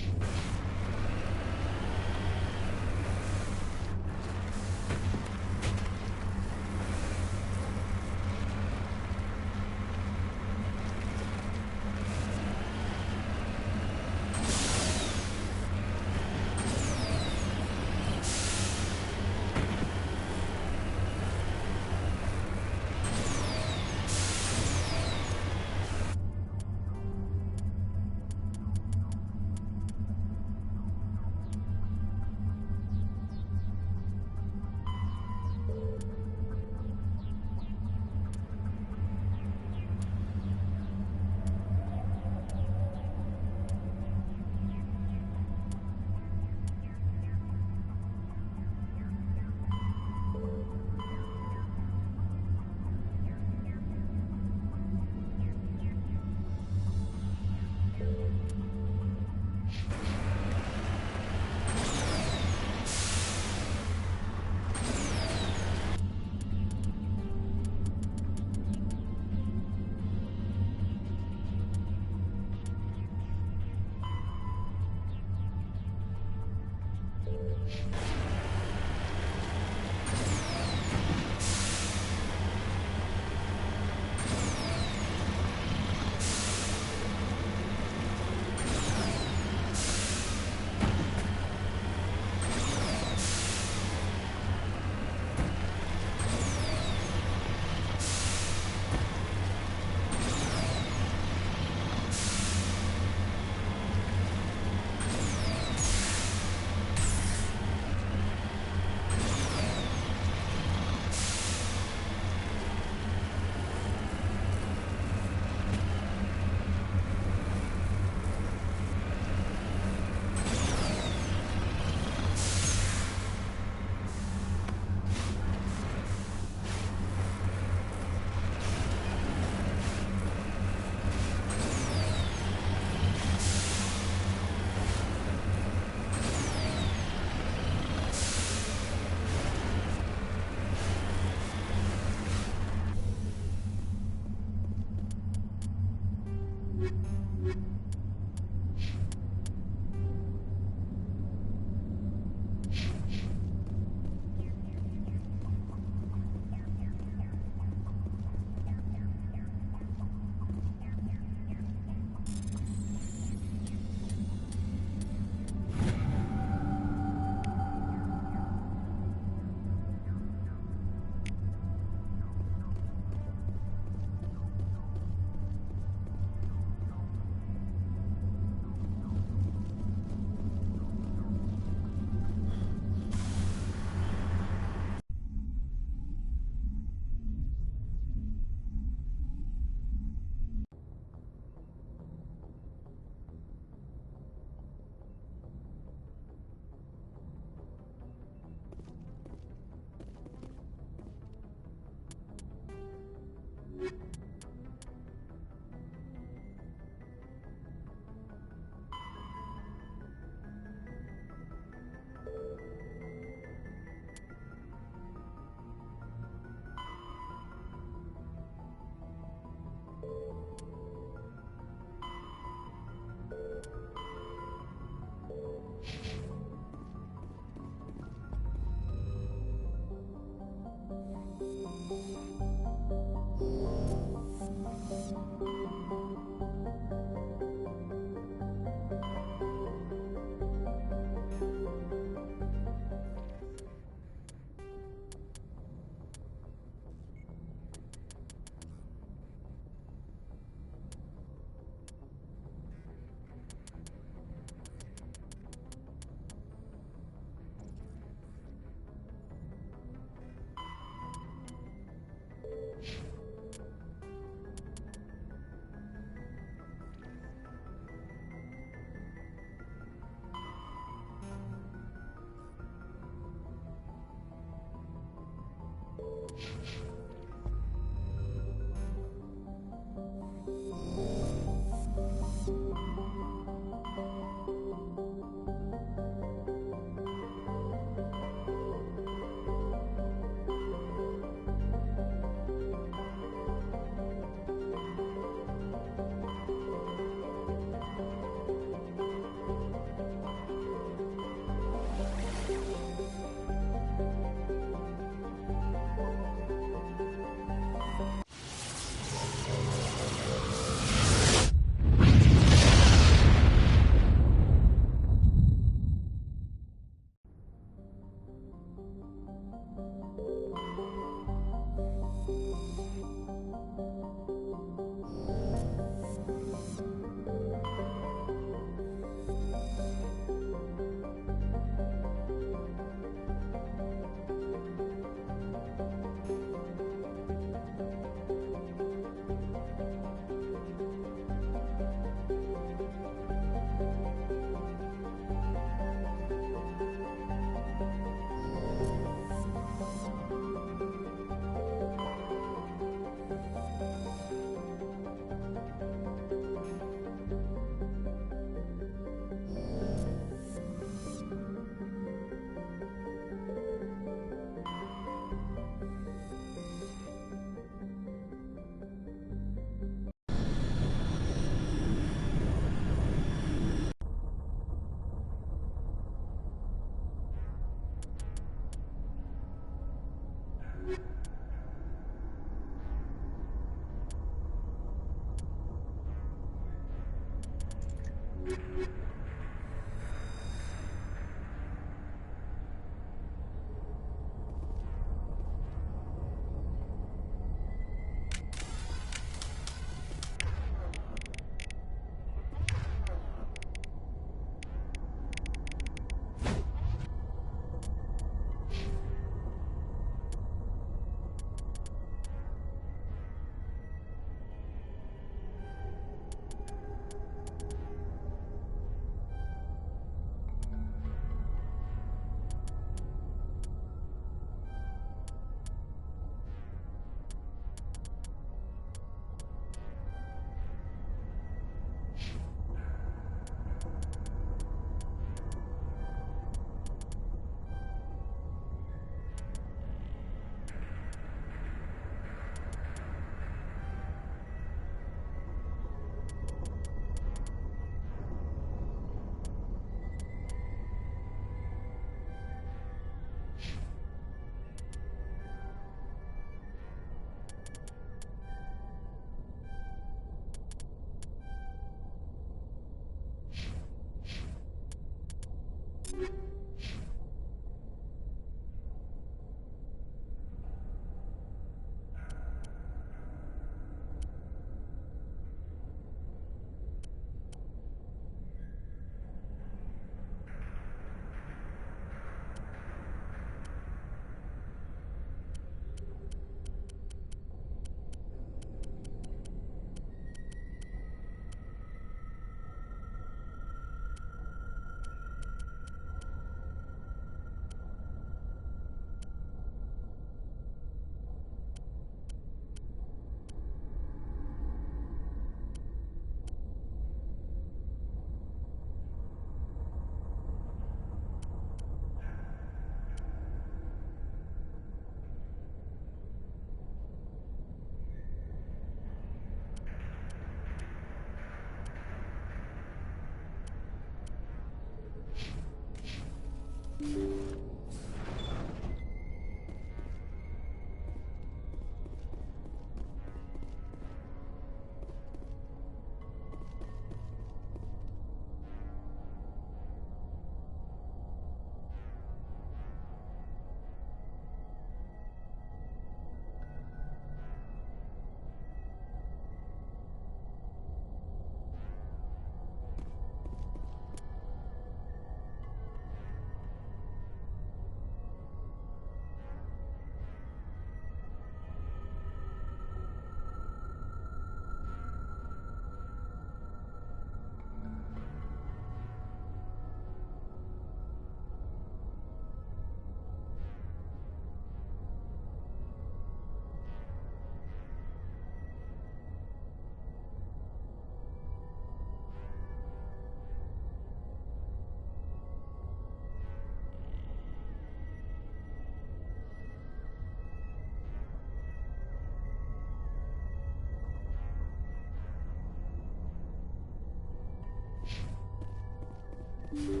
Intruders!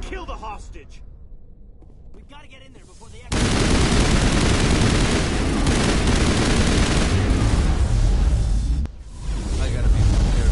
Kill the hostage! We've got to get in there before the I gotta be prepared.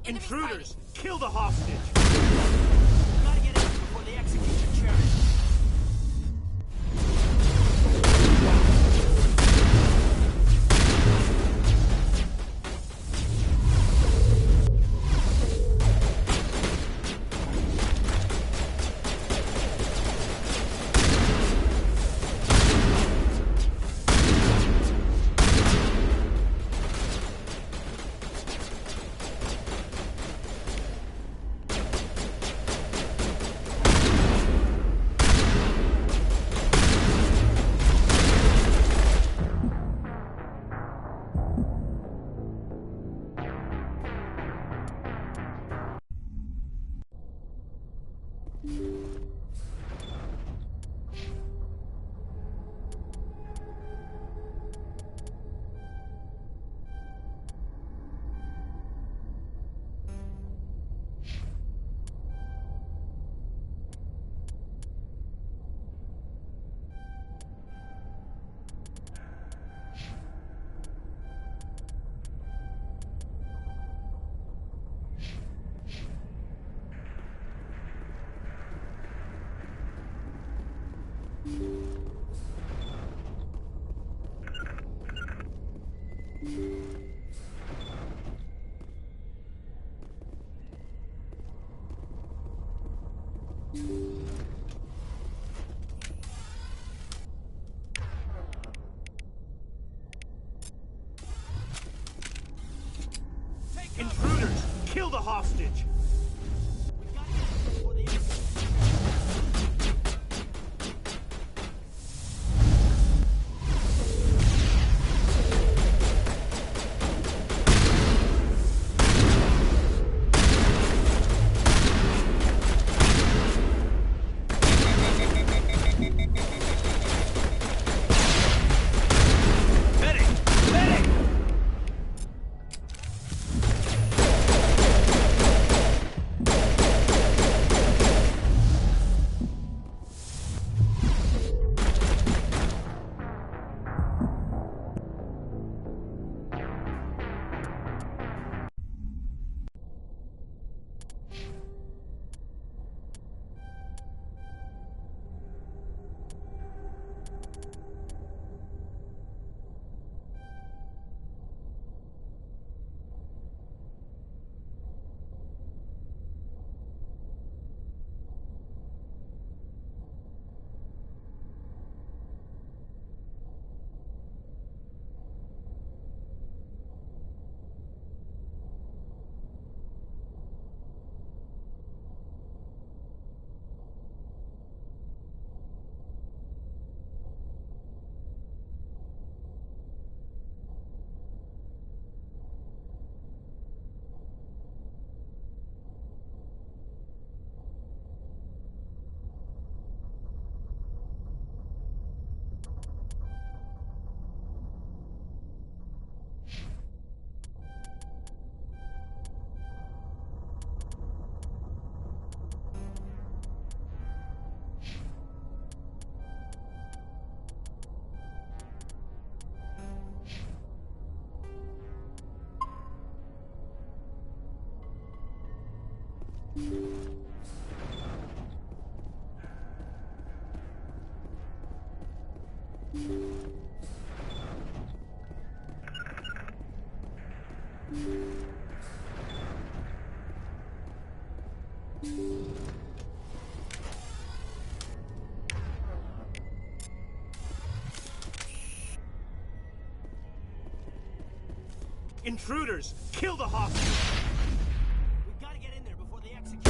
Intruders! Kill the hostage! We've got to get in before they execute the chairman. Intruders! Kill the hostage! Intruders! Kill the hostage! We've got to get in there before they execute.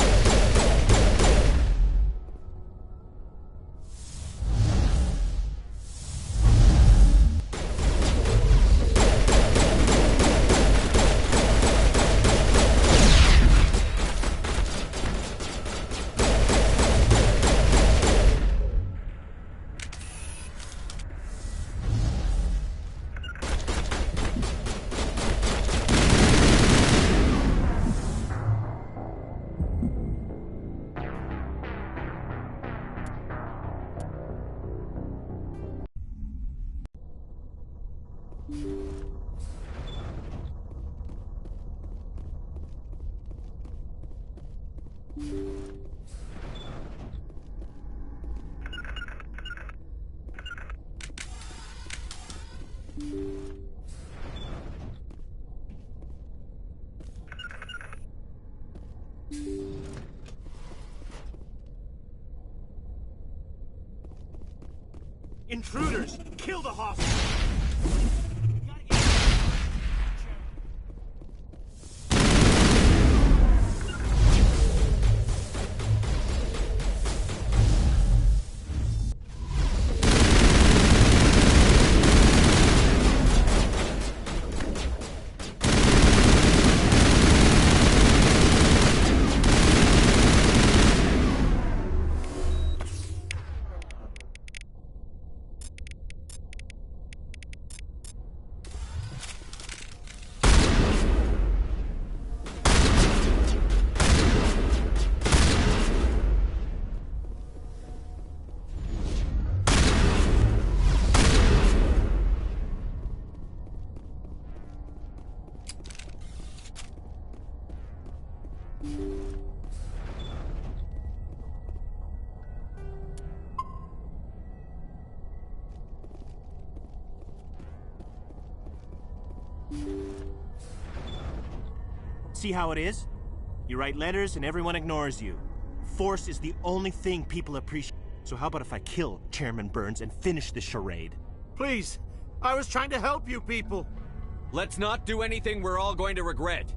Intruders! Kill the hostage! See how it is? You write letters and everyone ignores you. Force is the only thing people appreciate. So how about if I kill Chairman Burns and finish this charade? Please, I was trying to help you people. Let's not do anything we're all going to regret.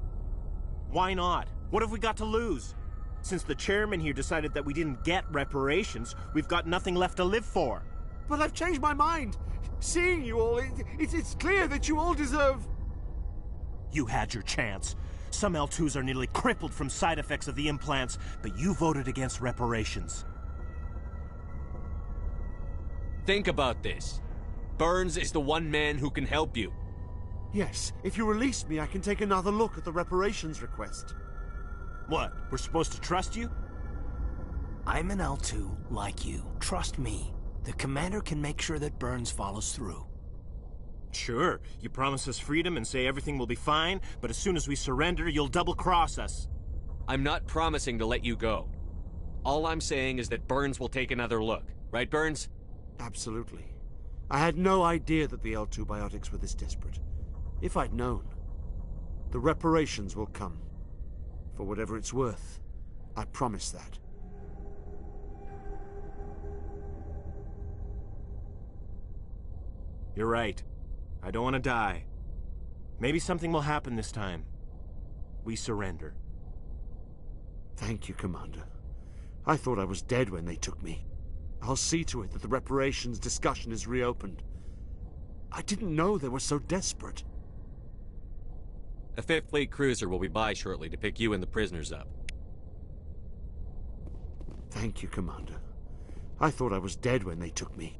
Why not? What have we got to lose? Since the chairman here decided that we didn't get reparations, we've got nothing left to live for. But I've changed my mind. Seeing you all, it's clear that you all deserve... You had your chance. Some L2s are nearly crippled from side effects of the implants, but you voted against reparations. Think about this. Burns is the one man who can help you. Yes, if you release me, I can take another look at the reparations request. What, we're supposed to trust you? I'm an L2 like you. Trust me. The commander can make sure that Burns follows through. Sure, you promise us freedom and say everything will be fine, but as soon as we surrender, you'll double-cross us. I'm not promising to let you go. All I'm saying is that Burns will take another look. Right, Burns? Absolutely. I had no idea that the L2 biotics were this desperate. If I'd known, the reparations will come. For whatever it's worth, I promise that. You're right. I don't want to die. Maybe something will happen this time. We surrender. Thank you, Commander. I thought I was dead when they took me. I'll see to it that the reparations discussion is reopened. I didn't know they were so desperate. A 5th Fleet cruiser will be by shortly to pick you and the prisoners up. Thank you, Commander. I thought I was dead when they took me.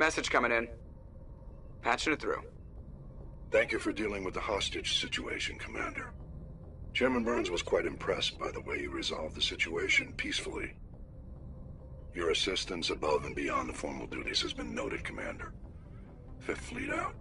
Message coming in. Patching it through. Thank you for dealing with the hostage situation, Commander. Chairman Burns was quite impressed by the way you resolved the situation peacefully. Your assistance above and beyond the formal duties has been noted, Commander. Fifth Fleet out.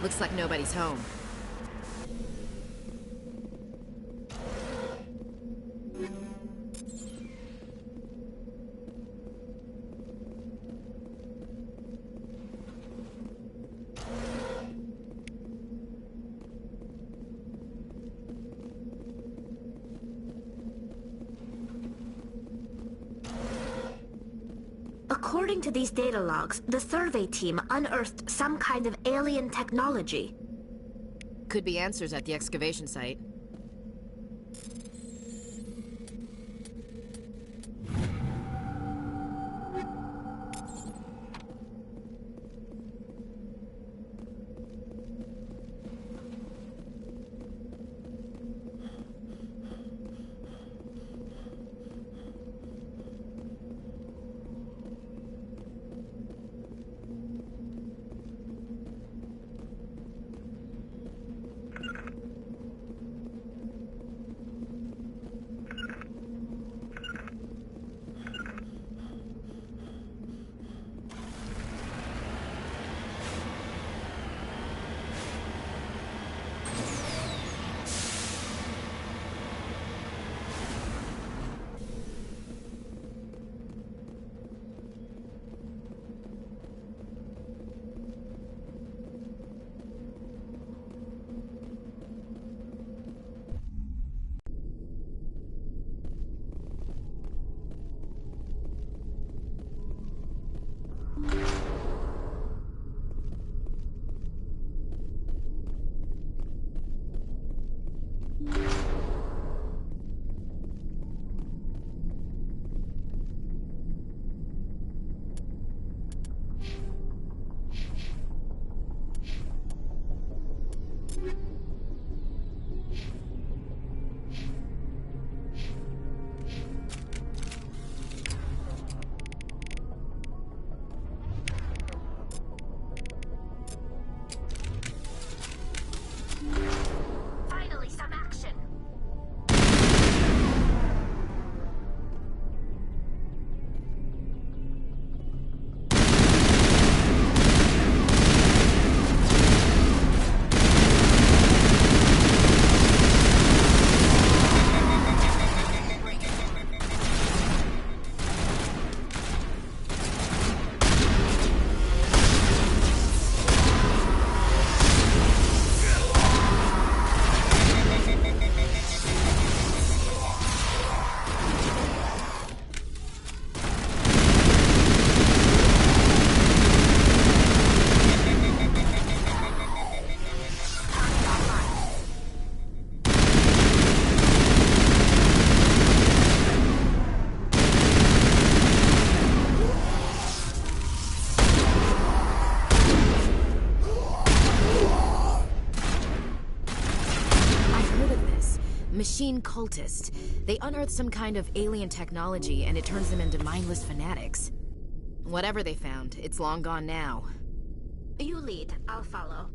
Looks like nobody's home. According to these data logs, the survey team unearthed some kind of alien technology. Could be answers at the excavation site. Finally, some action. Machine cultist. They unearth some kind of alien technology and it turns them into mindless fanatics. Whatever they found, it's long gone now. You lead, I'll follow.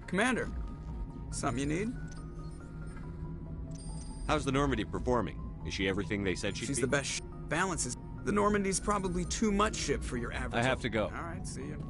Commander, something you need? How's the Normandy performing? Is she everything they said she'd be? She's the best balances. The Normandy's probably too much ship for your average. I have to go. All right, see you.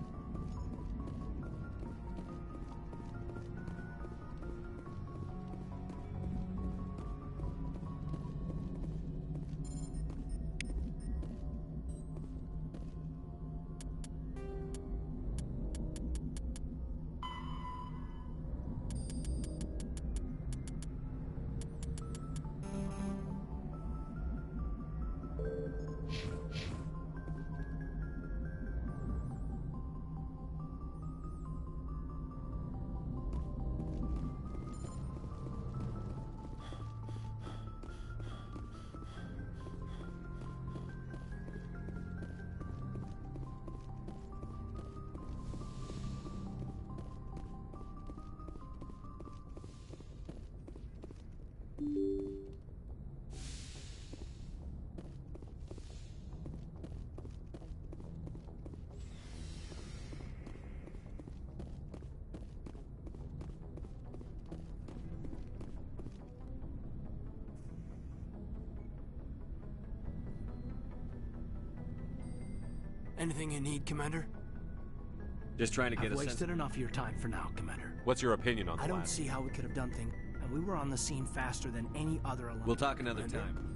Anything you need, Commander? Just trying to get I've a sense. wasted enough of your time for now, Commander. What's your opinion on the I don't last? see how we could have done things, and we were on the scene faster than any other alliance. We'll talk another Commander. time.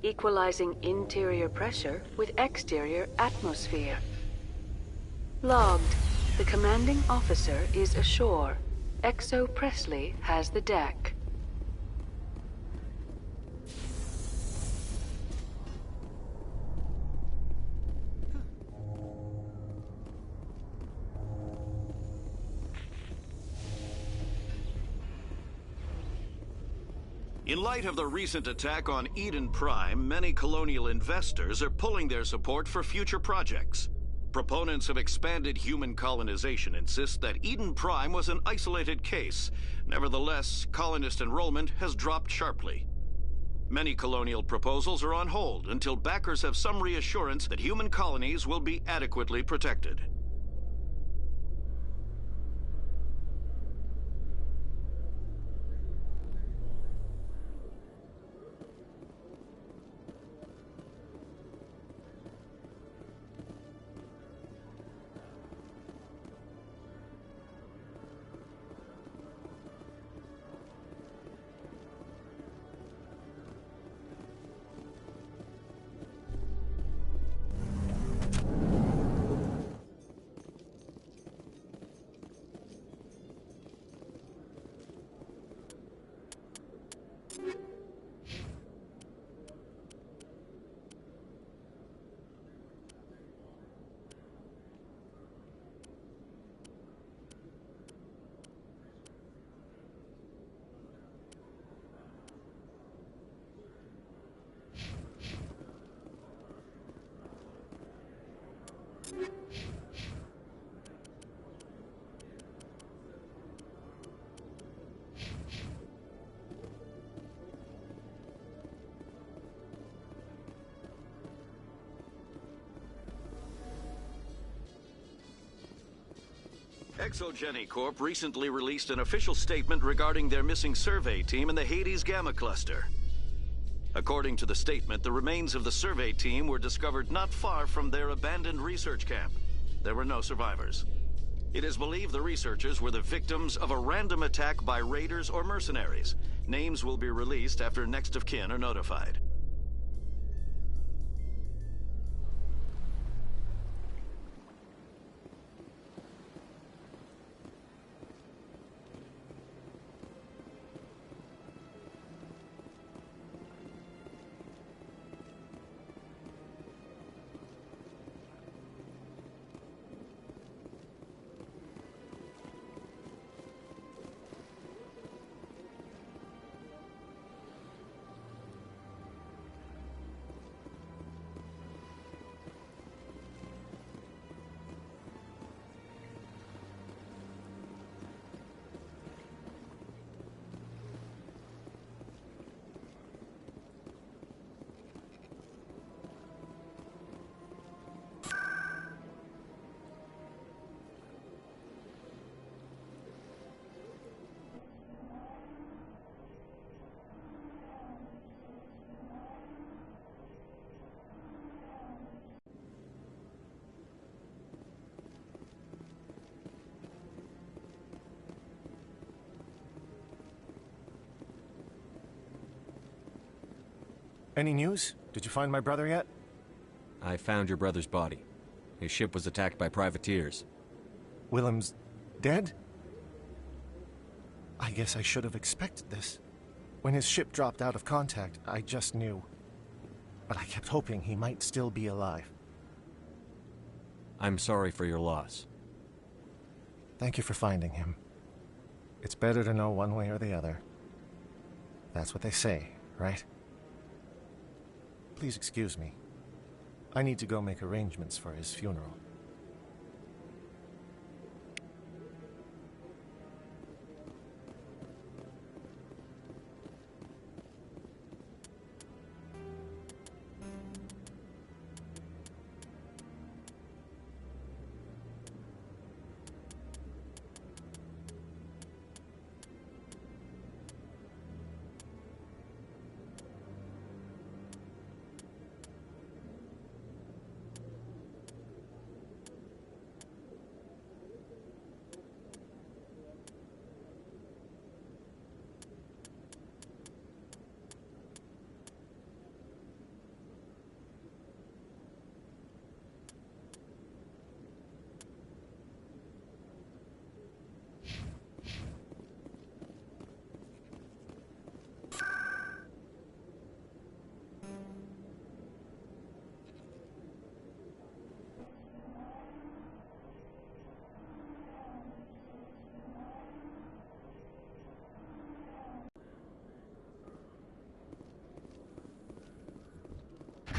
Equalizing interior pressure with exterior atmosphere. Logged. The commanding officer is ashore. Exo Presley has the deck. In light of the recent attack on Eden Prime, many colonial investors are pulling their support for future projects. Proponents of expanded human colonization insist that Eden Prime was an isolated case. Nevertheless, colonist enrollment has dropped sharply. Many colonial proposals are on hold until backers have some reassurance that human colonies will be adequately protected. Exogeny Corp recently released an official statement regarding their missing survey team in the Hades Gamma Cluster. According to the statement, the remains of the survey team were discovered not far from their abandoned research camp. There were no survivors. It is believed the researchers were the victims of a random attack by raiders or mercenaries. Names will be released after next of kin are notified. Any news? Did you find my brother yet? I found your brother's body. His ship was attacked by privateers. Willem's dead? I guess I should have expected this. When his ship dropped out of contact, I just knew. But I kept hoping he might still be alive. I'm sorry for your loss. Thank you for finding him. It's better to know one way or the other. That's what they say, right? Please excuse me. I need to go make arrangements for his funeral.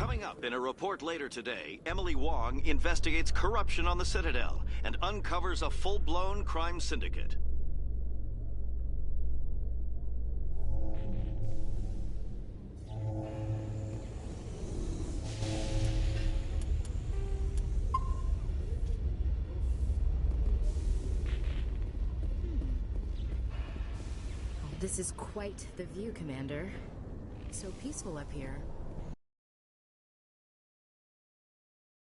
Coming up in a report later today, Emily Wong investigates corruption on the Citadel and uncovers a full-blown crime syndicate. This is quite the view, Commander. So peaceful up here.